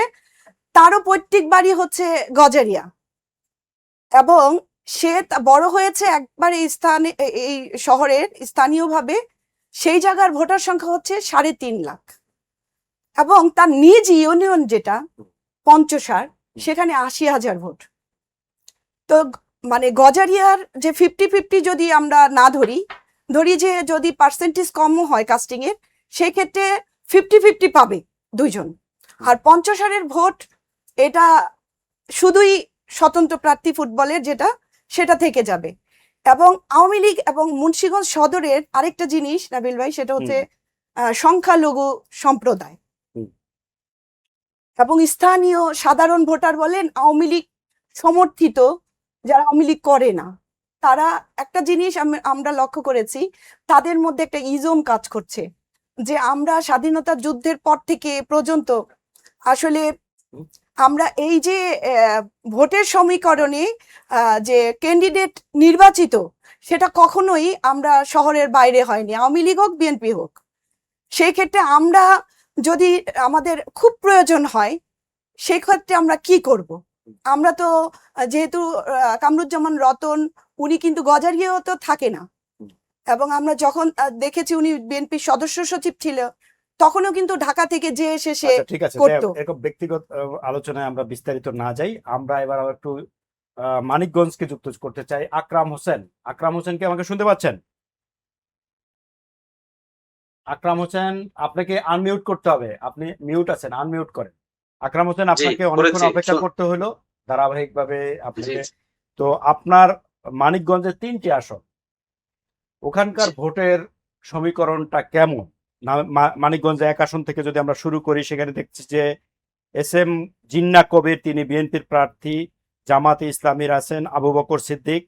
তারও পৈতৃক বাড়ি হচ্ছে গজারিয়া এবং সে বড় হয়েছে একবার এই শহরের স্থানীয়ভাবে, সেই জায়গার ভোটার সংখ্যা হচ্ছে 3.5 লাখ এবং তার নিজ ইউনিয়ন যেটা পঞ্চসার, সেখানে 80,000 ভোট। তো মানে গজারিয়ার যে 50-50 যদি আমরা না ধরি যে যদি পার্সেন্টেজ কম হয় কাস্টিং এর, সেই ক্ষেত্রে 50-50 পাবে দুইজন। আর পঞ্চসারের ভোট এটা শুধুই স্বতন্ত্র প্রার্থী ফুটবলের সেটা থেকে যাবে। এবং আওয়ামী লীগ এবং মুন্সিগঞ্জ সদরের আরেকটা জিনিস নাবিল ভাই, সেটা হচ্ছে সংখ্যালঘু সম্প্রদায় এবং স্থানীয় সাধারণ ভোটার বলেন আওয়ামী লীগ সমর্থিত যারা আওয়ামী লীগ করে না, তারা একটা জিনিস আমরা লক্ষ্য করেছি, তাদের মধ্যে একটা ইজম কাজ করছে যে আমরা স্বাধীনতা যুদ্ধের পর থেকে পর্যন্ত আসলে আমরা এই যে ভোটের সমীকরণে যে ক্যান্ডিডেট নির্বাচিত, সেটা কখনোই আমরা শহরের বাইরে হয়নি, আওয়ামী লীগ হোক বিএনপি হোক। সেই ক্ষেত্রে আমরা যদি আমাদের খুব প্রয়োজন হয়, সেই ক্ষেত্রে আমরা কি করব? আমরা তো যেহেতু কামরুজ্জামান রতন উনি কিন্তু গজারিয়াও তো থাকে না, এবং আমরা যখন দেখেছি উনি বিএনপির সদস্য সচিব ছিল, তখনও কিন্তু ঢাকা থেকে যে এসে সে ঠিক আছে, করতো। এরকম ব্যক্তিগত আলোচনায় আমরা বিস্তারিত না যাই, আমরা এবার একটু মানিকগঞ্জকে যুক্ত করতে চাই। আকরাম হোসেন কি আমাকে শুনতে পাচ্ছেন? আকরাম হোসেন, আপনাকে আনমিউট করতে হবে, আপনি মিউট আছেন, আনমিউট করেন। আকরাম হোসেন, আপনাকে অনেকক্ষণ অপেক্ষা করতে হলো ধারাবাহিকভাবে আপনাকে। তো আপনার মানিকগঞ্জের 3টি আসন, ওখানকার ভোটের সমীকরণটা কেমন? মানিকগঞ্জে 1 আসন থেকে যদি আমরা শুরু করি, সেখানে দেখছি যে SM জিন্না কবির, তিনি বিএনপির প্রার্থী, জামাতে ইসলামীর আছেন আবু বকর সিদ্দিক,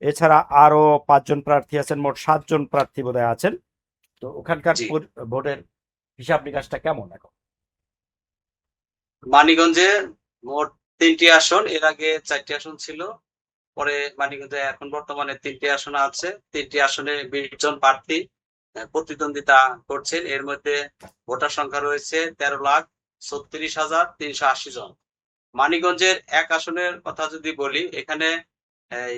এছাড়া আরো 5 জন প্রার্থী আছেন, মোট 7 জন প্রার্থী বোধহয় আছেন। তো ওখানকার ভোটের হিসাব নিকাশটা কেমন এখন? মানিকগঞ্জে মোট 3টি আসন, এর আগে 4টি আসন ছিল, পরে মানিকগঞ্জে এখন বর্তমানে 3টি আসন আছে। 3টি আসনে 20 জন প্রার্থী প্রতিদ্বন্দ্বিতা করছেন। এর মধ্যে ভোটার সংখ্যা রয়েছে 13,36,380 জন। মানিকগঞ্জের 1 আসনের কথা যদি বলি, এখানে এই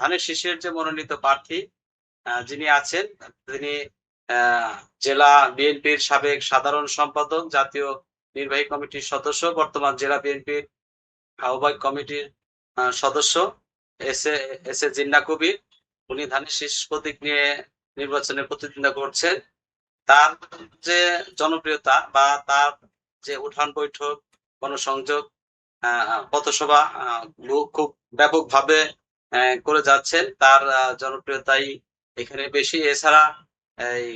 ধানের শীষের যে মনোনীত প্রার্থী যিনি আছেন, তিনি জেলা বিএনপির সাবেক সাধারণ সম্পাদক, জাতীয় নির্বাহী কমিটির সদস্য, বর্তমান জেলা বিএনপির আহ্বায়ক কমিটির সদস্য এস এ জিন্না কবির। উনি ধানের শীষ প্রতীক নিয়ে নির্বাচনে প্রতিদ্বন্দ্বিতা করছেন। তার যে জনপ্রিয়তা বা তার যে উঠান বৈঠক, গণসংযোগ, পথসভা খুব ব্যাপকভাবে করে যাচ্ছেন, তার জনপ্রিয়তাই এখানে বেশি। এছাড়া এই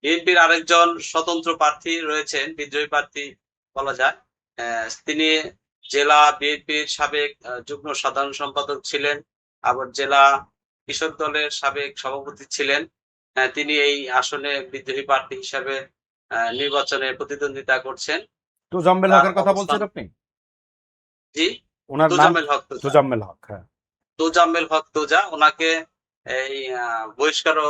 বিএনপির আরেকজন স্বতন্ত্র প্রার্থী রয়েছেন, বিদ্রোহী প্রার্থী বলা যায়। তিনি জেলা বিএনপির সাবেক যুগ্ম সাধারণ সম্পাদক ছিলেন, আবার জেলা কৃষক দলের সাবেক সভাপতি ছিলেন। তিনি এই আসনে বিদ্রোহী প্রার্থী হিসাবে নির্বাচনে প্রতিদ্বন্দ্বিতা করছেন। তোজাম্মেল হকের কথা বলছেন আপনি? জি, ওনার নাম তোজাম্মেল হক তোজা। তোজাম্মেল হক, হ্যাঁ। তোজাম্মেল হক তোজা, ওনাকে এই বহিষ্কারও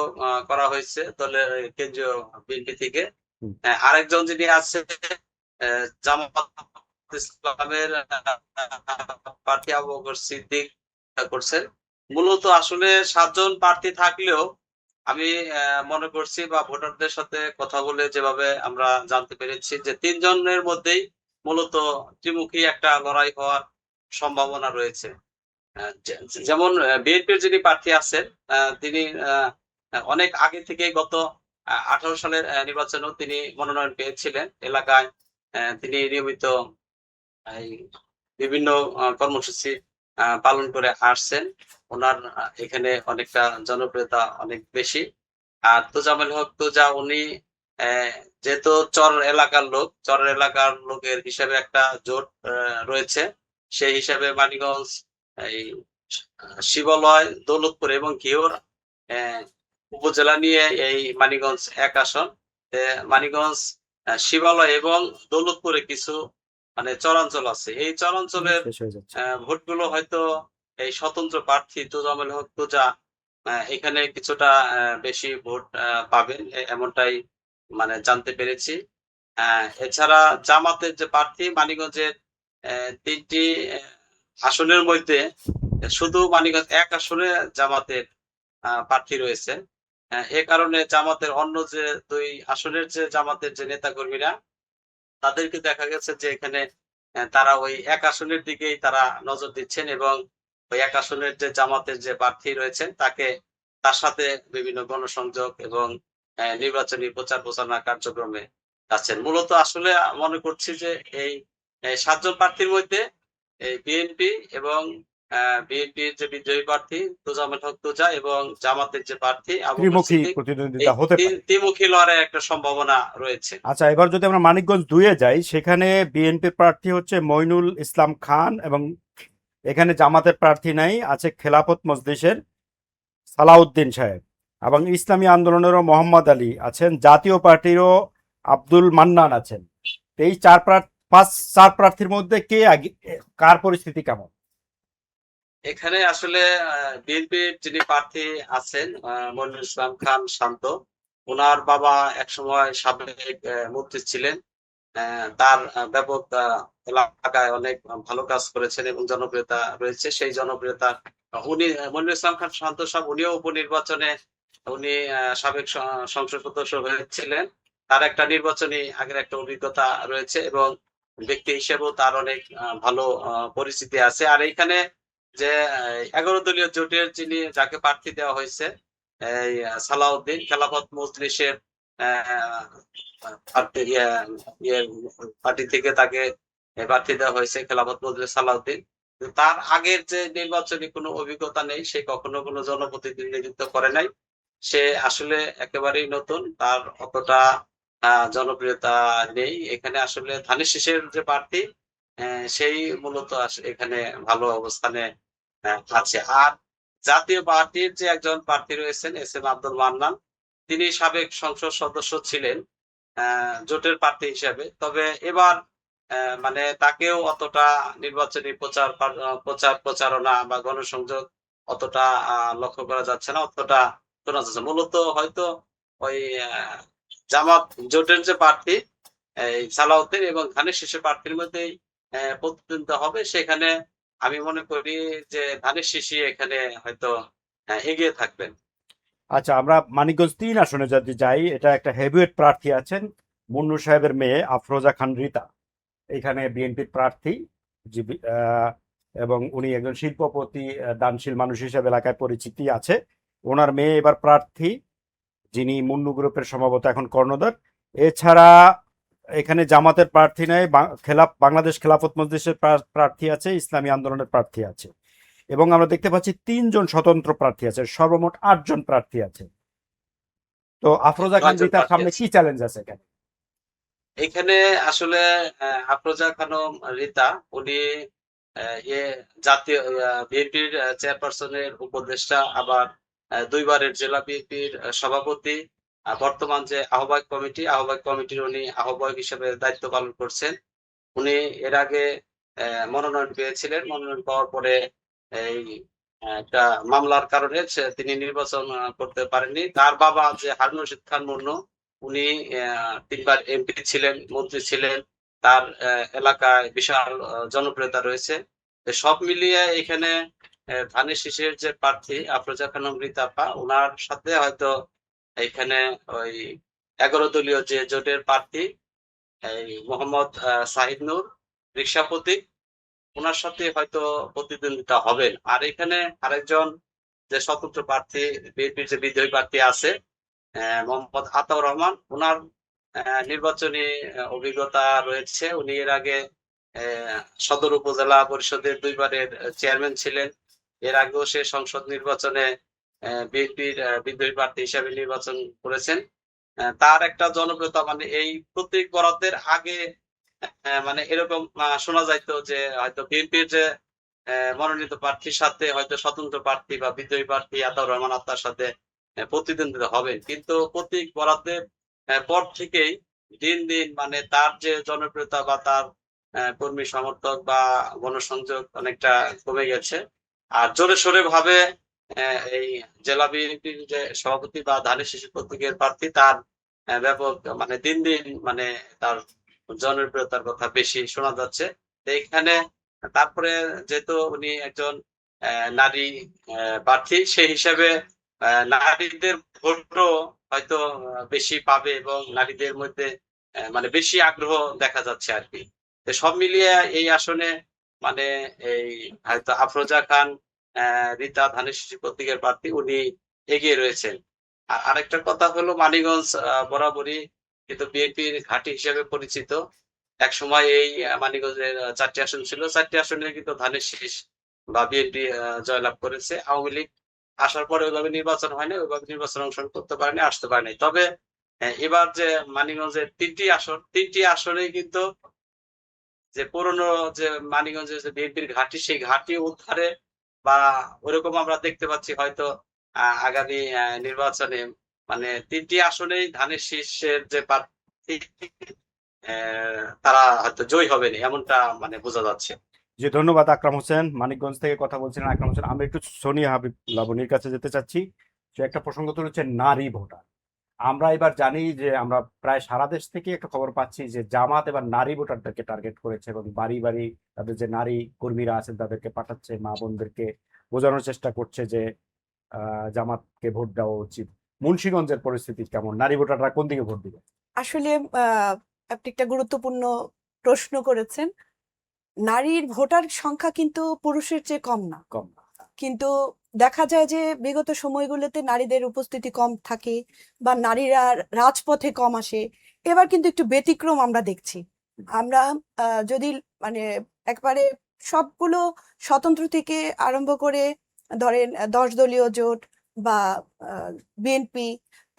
করা হয়েছে দলের কেন্দ্রীয় বিএনপি থেকে। হুম। আরেকজন যিনি আছে জামাত ইসলামের প্রার্থী আবু বকর সিদ্দিক করছেন। মূলত আসলে 7 জন প্রার্থী থাকলেও আমি মনে করছি বা ভোটারদের সাথে কথা বলে যেভাবে আমরা জানতে পেরেছি যে 3 জনের মধ্যেই মূলত ত্রিমুখী একটা লড়াই হওয়ার সম্ভাবনা রয়েছে। যেমন বিএনপির যিনি প্রার্থী আছেন তিনি অনেক আগে থেকে গত 18 সালের নির্বাচনেও তিনি মনোনয়ন পেয়েছিলেন। এলাকায় তিনি নিয়মিত এই বিভিন্ন কর্মসূচি পালন করে আসছেন। ওনার এখানে অনেকটা জনপ্রিয়তা অনেক বেশি। আর তোজাম্মেল হক তোজা উনি যেহেতু চর এলাকার লোকের হিসাবে একটা জোট রয়েছে, সেই হিসাবে মানিকগঞ্জ, এই শিবালয়, দৌলতপুর এবং ঘিওর উপজেলা নিয়ে এই মানিকগঞ্জ 1 আসন। মানিকগঞ্জ, শিবালয় এবং দৌলতপুরে কিছু মানে চরাঞ্চল আছে। এই চরাঞ্চলের শেষ হয়ে যাচ্ছে। ভোটগুলো হয়তো এই স্বতন্ত্র প্রার্থী তোজাম্মেল হক তোজা এখানে কিছুটা বেশি ভোট পাবেন, এমনটাই মানে জানতে পেরেছি। এছাড়া জামাতের যে প্রার্থী মানিকগঞ্জের 3টি আসনের মধ্যে শুধু মানিকগঞ্জ 1 আসনে জামাতের প্রার্থী রয়েছে। এ কারণে জামাতের অন্য যে 2 আসনের যে জামাতের যে নেতা কর্মীরা, তাদেরকে দেখা গেছে যে এখানে তারা ওই 1 আসনের দিকেই তারা নজর দিচ্ছেন এবং ওই 1 আসনের যে জামাতের যে প্রার্থী রয়েছেন তার সাথে বিভিন্ন গণসংযোগ এবং নির্বাচনী প্রচার প্রচারণা কার্যক্রমে যাচ্ছেন। মূলত আসলে মনে করছি যে এই 7 জন প্রার্থীর মধ্যে এই বিএনপি এবং বিএনপির যে বিদ্রোহী প্রার্থী তোজাম্মেল হক তোজা এবং জামাতের যে প্রার্থী আবু বকর ত্রিমুখী সিদ্দিক, এই প্রতিদ্বন্দ্বিতা হতে পারে। ত্রিমুখী লড়াইয়ের একটা সম্ভাবনা রয়েছে। আচ্ছা, এবার যদি আমরা মানিকগঞ্জ 2-এ যাই, সেখানে বিএনপির প্রার্থী হচ্ছে মইনুল ইসলাম খান এবং এখানে জামাতের প্রার্থী নাই, আছে খেলাফত মজলিসের সালাউদ্দিন সাহেব এবং ইসলামী আন্দোলনেরও মোহাম্মদ আলী আছেন, জাতীয় পার্টিরও আব্দুল মান্নান আছেন। তো এই 4 প্রার্থীর মধ্যে কে আগে, কার পরিস্থিতি কেমন? এখানে আসলে বিএনপির যিনি প্রার্থী আছেন মনিরুল ইসলাম খান শান্ত, ওনার বাবা একসময় সাবেক মন্ত্রী ছিলেন। তার ব্যাপক এলাকায় অনেক ভালো কাজ করেছেন এবং জনপ্রিয়তা রয়েছে। সেই জনপ্রিয়তা উনি মনিরুল ইসলাম খান শান্ত সাহেব উনিও উপনির্বাচনে উনি সাবেক সংসদ সদস্য হয়েছিলেন। তার একটা নির্বাচনী আগের একটা অভিজ্ঞতা রয়েছে এবং ব্যক্তি হিসেবেও তার অনেক ভালো পরিচিতি আছে। আর এইখানে যে 11 দলীয় জোটের যাকে প্রার্থী দেওয়া হয়েছে এই সালাউদ্দিন, খেলাফত মজলিসের পার্টি থেকে তাকে প্রার্থী দেওয়া হয়েছে, খেলাফত মজলিস সালাউদ্দিন। তার আগের যে নির্বাচনী কোনো অভিজ্ঞতা নেই, সে কখনো কোনো জনপ্রতিনিধিত্ব করে নাই। সে আসলে একেবারেই নতুন, তার অতটা জনপ্রিয়তা নেই। এখানে আসলে ধানের শীষের যে প্রার্থী সেই মূলত এখানে ভালো অবস্থানে আছে। আর জাতীয় পার্টির যে একজন প্রার্থী রয়েছেন এস.এম. আব্দুল মান্নান, তিনি সাবেক সংসদ সদস্য ছিলেন জোটের প্রার্থী হিসেবে। তবে এবার মানে তাকেও অতটা নির্বাচনী প্রচারণা বা গণসংযোগ অতটা লক্ষ্য করা যাচ্ছে না, অতটা শোনা যাচ্ছে। মূলত হয়তো ওই জামাত জোটের যে প্রার্থী এই সালাউদ্দিন এবং ধানের শীষের প্রার্থীর মধ্যেই প্রতিদ্বন্দ্বিতা হবে। সেখানে আমি মনে করি যে ধানের শীষই এখানে হয়তো এগিয়ে থাকবেন। আচ্ছা, আমরা মানিকগঞ্জ 3 আসনে যদি যাই, এটা একটা হেভিওয়েট প্রার্থী আছেন, মুন্নু সাহেবের মেয়ে আফরোজা খান রিতা, এখানে বিএনপির প্রার্থী এবং উনি একজন শিল্পপতি, দানশীল মানুষ হিসেবে এলাকায় পরিচিতি আছে। ওনার মেয়ে এবার প্রার্থী, যিনি মুন্নু গ্রুপের সম্ভবত এখন কর্ণধার। এছাড়া এখানে জামাতের প্রার্থী নেই, বাংলাদেশ খেলাফত মজলিসের প্রার্থী আছে, ইসলামী আন্দোলনের প্রার্থী আছে এবং আমরা দেখতে পাচ্ছি 3 জন স্বতন্ত্র প্রার্থী আছে, সর্বমোট 8 জন প্রার্থী আছে। তো আফরোজা খান নয়জন রিতার প্রার্থী সামনে আছে। কি চ্যালেঞ্জ আছে এখানে? এখানে আসলে আফরোজা খানম রীতা উনি জাতীয় বিএনপির চেয়ারপারসনের উপদেষ্টা, আবার দুইবারের জেলা বিএনপির সভাপতি, বর্তমান যে আহ্বায়ক কমিটির উনি আহ্বায়ক হিসেবে দায়িত্ব পালন করছেন। উনি এর আগে মনোনয়ন পেয়েছিলেন, মনোনয়ন পাওয়ার পরে এই একটা মামলার কারণে তিনি নির্বাচন করতে পারেননি। তার বাবা যে হারুন রশিদ খান মুন্নু, উনি 3বার এমপি ছিলেন, মন্ত্রী ছিলেন, তার এলাকায় বিশাল জনপ্রিয়তা রয়েছে। তো সব মিলিয়ে এখানে ধানের শীষের যে প্রার্থী আফরোজা খানম রীতা আপা, ওনার সাথে হয়তো এখানে ওই 11 দলীয় যে জোটের প্রার্থী এই মোহাম্মদ সাহিদ নূর রিকশা প্রতীক, ওনার সাথে হয়তো প্রতিদ্বন্দ্বিতা হবেন। আর এখানে আরেকজন যে স্বতন্ত্র প্রার্থী বিএনপির যে বিদ্রোহী প্রার্থী আছে মোহাম্মদ আতাউর রহমান, ওনার নির্বাচনী অভিজ্ঞতা রয়েছে। উনি এর আগে সদর উপজেলা পরিষদের 2বারের চেয়ারম্যান ছিলেন। এর আগেও সে সংসদ নির্বাচনে বিএনপির বিদ্রোহী প্রার্থী হিসেবে নির্বাচন করেছেন। তার একটা জনপ্রিয়তা, মানে এই প্রতীক বরাদ্দের আগে মানে এরকম শোনা যাইতো যে হয়তো বিএনপির যে মনোনীত প্রার্থীর সাথে হয়তো স্বতন্ত্র প্রার্থী বা বিদ্রোহী প্রার্থী আতাউর রহমান আত্মার সাথে প্রতিদ্বন্দ্বিতা হবেন, কিন্তু প্রতীক বরাদ্দের পর থেকেই দিন দিন মানে তার যে জনপ্রিয়তা বা তার কর্মী সমর্থক বা গণসংযোগ অনেকটা কমে গেছে। আর জোরে সোরে ভাবে এই জেলা বিএনপির যে সভাপতি বা ধানের শীষ প্রতীকের প্রার্থী, তার ব্যাপক মানে দিন দিন মানে তার জনপ্রিয়তার কথা বেশি শোনা যাচ্ছে। তো এখানে তারপরে যেহেতু উনি একজন নারী প্রার্থী, সেই হিসাবে নারীদের ভোটও হয়তো বেশি পাবে এবং নারীদের মধ্যে মানে বেশি আগ্রহ দেখা যাচ্ছে আর কি। তো সব মিলিয়ে এই আসনে মানে এই হয়তো আফরোজা খান রীতা ধানের শীষ প্রতীকের প্রার্থী উনি এগিয়ে রয়েছেন। আর আরেকটা কথা হলো, মানিকগঞ্জ বরাবরই কিন্তু বিএনপির ঘাঁটি হিসেবে পরিচিত। এক সময় এই মানিকগঞ্জের 4টি আসন ছিল, 4টি আসনে কিন্তু ধানের শীষ বা বিএনপি জয়লাভ করেছে। আওয়ামী লীগ আসার পরে ওইভাবে নির্বাচন হয়নি, ওইভাবে নির্বাচন অংশগ্রহণ করতে পারেনি, আসতে পারেনি। তবে এবার যে মানিকগঞ্জের 3টি আসনে কিন্তু যে পুরনো যে মানিকগঞ্জের যে বিএনপির ঘাঁটি, সেই ঘাঁটি উদ্ধারে বা ওরকম আমরা দেখতে পাচ্ছি হয়তো আগামী নির্বাচনে মানে 3টি আসনেই ধানের শীষের যে প্রার্থী তারা হয়তো জয়ী হবেন, এমনটা মানে বোঝা যাচ্ছে। জি, ধন্যবাদ আকরাম হোসেন। মানিকগঞ্জ থেকে কথা বলছিলেন আকরাম হোসেন। আমি একটু সোনিয়া হাবিব লাবণীর কাছে যেতে চাচ্ছি। সে একটা প্রসঙ্গ তুলেছে নারী ভোটার। আমরা এবার জানি যে আমরা প্রায় সারা দেশ থেকে একটা খবর পাচ্ছি যে জামাত এবার নারী ভোটারদেরকে টার্গেট করেছে এবং বাড়ি বাড়ি তাদের যে নারী কর্মীরা আছেন তাদেরকে পাঠাচ্ছে, মা বোনদেরকে বোঝানোর চেষ্টা করছে যে জামাতকে ভোট দেওয়া উচিত। মুন্সিগঞ্জের পরিস্থিতি কেমন? নারী ভোটাররা কোন দিকে ভোট দিবে? আসলে আপনি একটা গুরুত্বপূর্ণ প্রশ্ন করেছেন। নারীর ভোটার সংখ্যা কিন্তু পুরুষের চেয়ে কম না, কম না। কিন্তু দেখা যায় যে বিগত সময়গুলোতে নারীদের উপস্থিতি কম থাকে বা নারীরা রাজপথে কম আসে। এবার কিন্তু একটু ব্যতিক্রম আমরা দেখছি। আমরা যদি মানে একবারে সবগুলো স্বতন্ত্র থেকে আরম্ভ করে ধরেন 10 দলীয় জোট বা বিএনপি,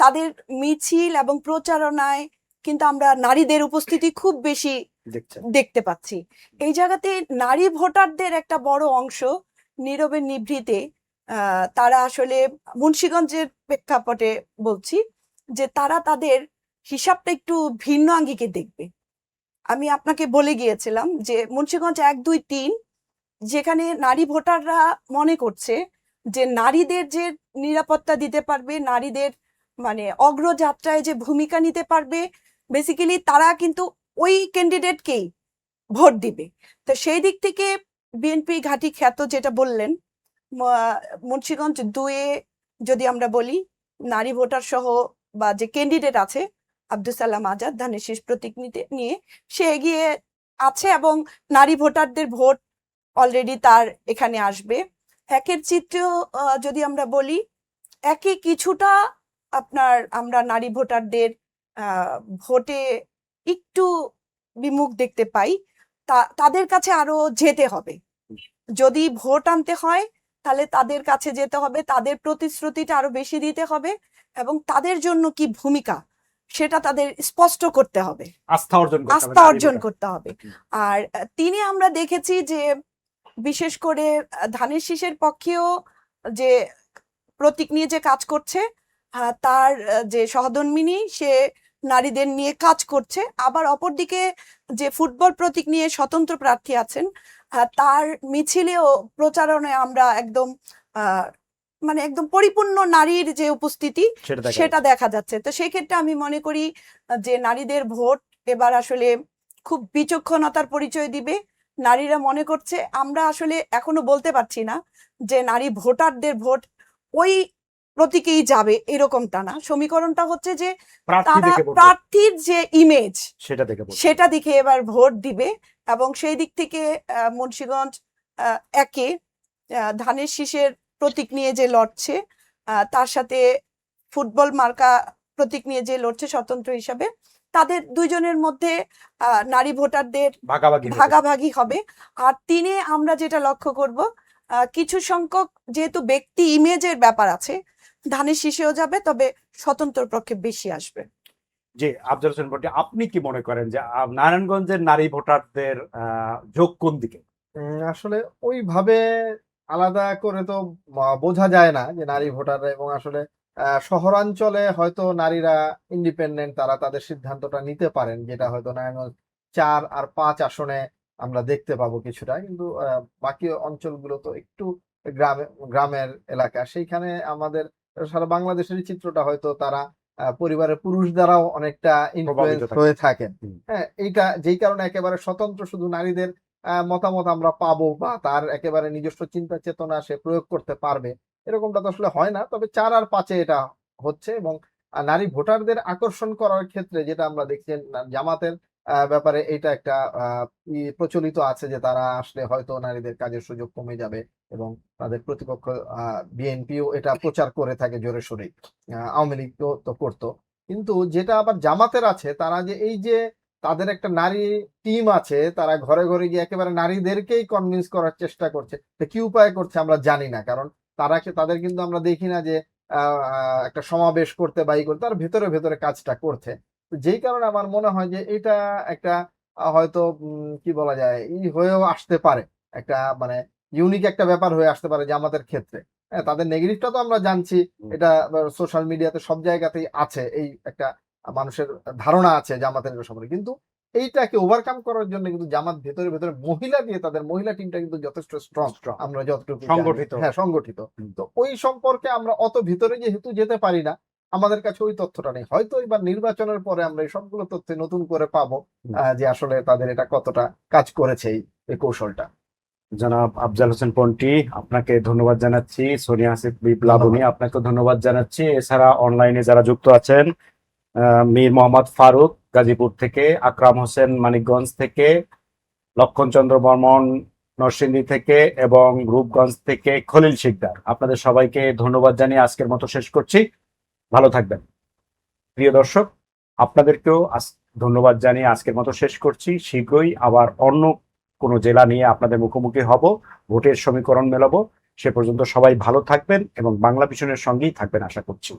তাদের মিছিল এবং প্রচারণায় কিন্তু আমরা নারীদের উপস্থিতি খুব বেশি দেখছেন। দেখতে পাচ্ছি। এই জায়গাতে নারী ভোটারদের একটা বড় অংশ নীরবে নিভৃতে তারা আসলে মুন্সিগঞ্জের প্রেক্ষাপটে বলছি যে তারা তাদের হিসাবটা একটু ভিন্ন আঙ্গিকে দেখবে। আমি আপনাকে বলে গিয়েছিলাম যে মুন্সিগঞ্জ 1, 2, 3 যেখানে নারী ভোটাররা মনে করছে যে নারীদের যে নিরাপত্তা দিতে পারবে, নারীদের মানে অগ্রযাত্রায় যে ভূমিকা নিতে পারবে, বেসিক্যালি তারা কিন্তু ওই ক্যান্ডিডেটকেই ভোট দিবে। তো সেই দিক থেকে বিএনপি ঘাঁটি খ্যাত যেটা বললেন, মুন্সিগঞ্জ 2-এ যদি আমরা বলি নারী ভোটার সহ বা যে ক্যান্ডিডেট আছে আব্দুল সালাম আজাদ ধানের শীষ প্রতীক নিয়ে সে এগিয়ে আছে এবং নারী ভোটারদের ভোট অলরেডি তার এখানে আসবে। একের চিত্র যদি আমরা বলি, একই কিছুটা আপনার আমরা নারী ভোটারদের ভোটে একটু বিমুখ দেখতে পাই। তাদের কাছে আরো যেতে হবে। যদি ভোট আনতে হয় তাহলে তাদের কাছে যেতে হবে, তাদের প্রতিশ্রুতিটা আরো বেশি দিতে হবে এবং তাদের জন্য কি ভূমিকা সেটা তাদের স্পষ্ট করতে হবে, আস্থা অর্জন করতে হবে আস্থা নারী অর্জন ভোটার। করতে হবে। আর তিনি আমরা দেখেছি যে বিশেষ করে ধানের শীষের পক্ষেও যে প্রতীক নিয়ে যে কাজ করছে, তার যে সহধর্মিণী সে নারীদের নিয়ে কাজ করছে। আবার অপরদিকে যে ফুটবল প্রতীক নিয়ে স্বতন্ত্র প্রার্থী আছেন, তার মিছিলেও প্রচারণায় আমরা একদম মানে একদম পরিপূর্ণ নারীর যে উপস্থিতি সেটা দেখা যাচ্ছে। তো সেই ক্ষেত্রে আমি মনে করি যে নারীদের ভোট এবার আসলে খুব বিচক্ষণতার পরিচয় দিবে। নারীরা মনে করছে, আমরা আসলে এখনো বলতে পারছি না যে নারী ভোটারদের ভোট ওই প্রতীকেই যাবে, এরকমটা না। সমীকরণটা হচ্ছে যে তারা প্রার্থীর যে ইমেজ সেটা দেখে এবার ভোট দিবে। এবং সেই দিক থেকে মুন্সিগঞ্জ একে ধানের শীষের প্রতীক নিয়ে যে লড়ছে, তার সাথে ফুটবল মার্কা প্রতীক নিয়ে যে লড়ছে স্বতন্ত্র হিসাবে, তাদের দুইজনের মধ্যে নারী ভোটারদের ভাগাভাগি হবে। আর তিনে আমরা যেটা লক্ষ্য করব, কিছু সংখ্যক যেহেতু ব্যক্তি ইমেজের ব্যাপার আছে, ধানের শীষেও যাবে, তবে স্বতন্ত্র পক্ষে বেশি আসবে। জি, আফজাল হোসেন পন্টি, আপনি কি মনে করেন যে নারায়ণগঞ্জের নারী ভোটারদের যোগ কোন দিকে? আসলে ওইভাবে আলাদা করে তো বোঝা যায় না যে নারী ভোটার, এবং আসলে শহরাঞ্চলে হয়তো নারীরা ইন্ডিপেন্ডেন্ট, তারা তাদের সিদ্ধান্তটা নিতে পারেন, যেটা হয়তো নারায়ণগঞ্জ 4 আর 5 আসনে আমরা দেখতে পাবো কিছুটা। কিন্তু বাকি অঞ্চলগুলো তো একটু গ্রামের এলাকা, সেইখানে আমাদের সারা বাংলাদেশের চিত্রটা হয়তো তারা পরিবারের পুরুষ দ্বারাও অনেকটা ইনফ্লুয়েন্স হয়ে থাকেন। হ্যাঁ, এইটা যেই কারণে একেবারে স্বতন্ত্র শুধু নারীদের মতামত আমরা পাবো বা তার একেবারে নিজস্ব চিন্তা চেতনা সে প্রয়োগ করতে পারবে, এরকমটা তো আসলে হয় না। তবে 4 আর 5-এ এটা হচ্ছে। এবং নারী ভোটারদের আকর্ষণ করার ক্ষেত্রে যেটা আমরা দেখছি, জামাতের ব্যাপারে এটা একটা প্রচলিত আছে যে তারা আসলে হয়তো নারীদের কাজের সুযোগ কমে যাবে, এবং তাদের প্রতিপক্ষ বিএনপিও এটা প্রচার করে থাকে জোরে সোরে, আওয়ামী লীগ তো করতো। কিন্তু যেটা আবার জামাতের আছে, তারা যে এই যে তাদের একটা নারী টিম আছে, তারা ঘরে ঘরে গিয়ে একেবারে নারীদেরকেই কনভিন্স করার চেষ্টা করছে। কি উপায় করছে আমরা জানি না, কারণ তাদের কিন্তু আমরা দেখি না যে একটা সমাবেশ করতে বা ই করতে, তার ভেতরে ভেতরে কাজটা করছে। যেই কারণে আমার মনে হয় যে এটা একটা হয়তো কি বলা যায়, হয়েও আসতে পারে, একটা মানে ইউনিক একটা ব্যাপার হয়ে আসতে পারে জামাতের ক্ষেত্রে। হ্যাঁ, তাদের নেগেটিভটা তো আমরা জানছি, এটা সোশ্যাল মিডিয়াতে সব জায়গাতেই আছে, এই একটা মানুষের ধারণা আছে জামাতের সম্পর্কে। কিন্তু এইটাকে ওভারকাম করার জন্য কিন্তু জামাত ভেতরে ভেতরে মহিলা দিয়ে, তাদের মহিলা টিমটা কিন্তু যথেষ্ট স্ট্রং, আমরা যতটুকু সংগঠিত। হ্যাঁ, সংগঠিত। তো ওই সম্পর্কে আমরা অত ভিতরে যেহেতু যেতে পারি না, আমাদের কাছে ওই তথ্যটা নেই। হয়তো এবার নির্বাচনের পরে আমরা এই সবগুলো তথ্য নতুন করে পাবো, যে আসলে তাদের এটা কতটা কাজ করেছে এই কৌশলটা। জনাব আফজাল হোসেন পন্টি, আপনাকে ধন্যবাদ জানাচ্ছি। সোনিয়া আসিফ বিপ্লবনী, আপনাকে ধন্যবাদ জানাচ্ছি। এছাড়া অনলাইনে যারা যুক্ত আছেন, মীর মোহাম্মদ ফারুক গাজীপুর থেকে, আকরাম হোসেন মানিকগঞ্জ থেকে, লক্ষণ চন্দ্র বর্মন নরসিংদী থেকে এবং রূপগঞ্জ থেকে খলিল শিকদার, আপনাদের সবাইকে ধন্যবাদ জানিয়ে আজকের মতো শেষ করছি। ভালো থাকবেন। প্রিয় দর্শক, আপনাদেরকেও ধন্যবাদ জানিয়ে আজকের মতো শেষ করছি। শীঘ্রই আবার অন্য কোনো জেলা নিয়ে আপনাদের মুখোমুখি হব, ভোটের সমীকরণ মেলাবো। সে পর্যন্ত সবাই ভালো থাকবেন এবং বাংলা ভিশনের সঙ্গেই থাকবেন আশা করছি।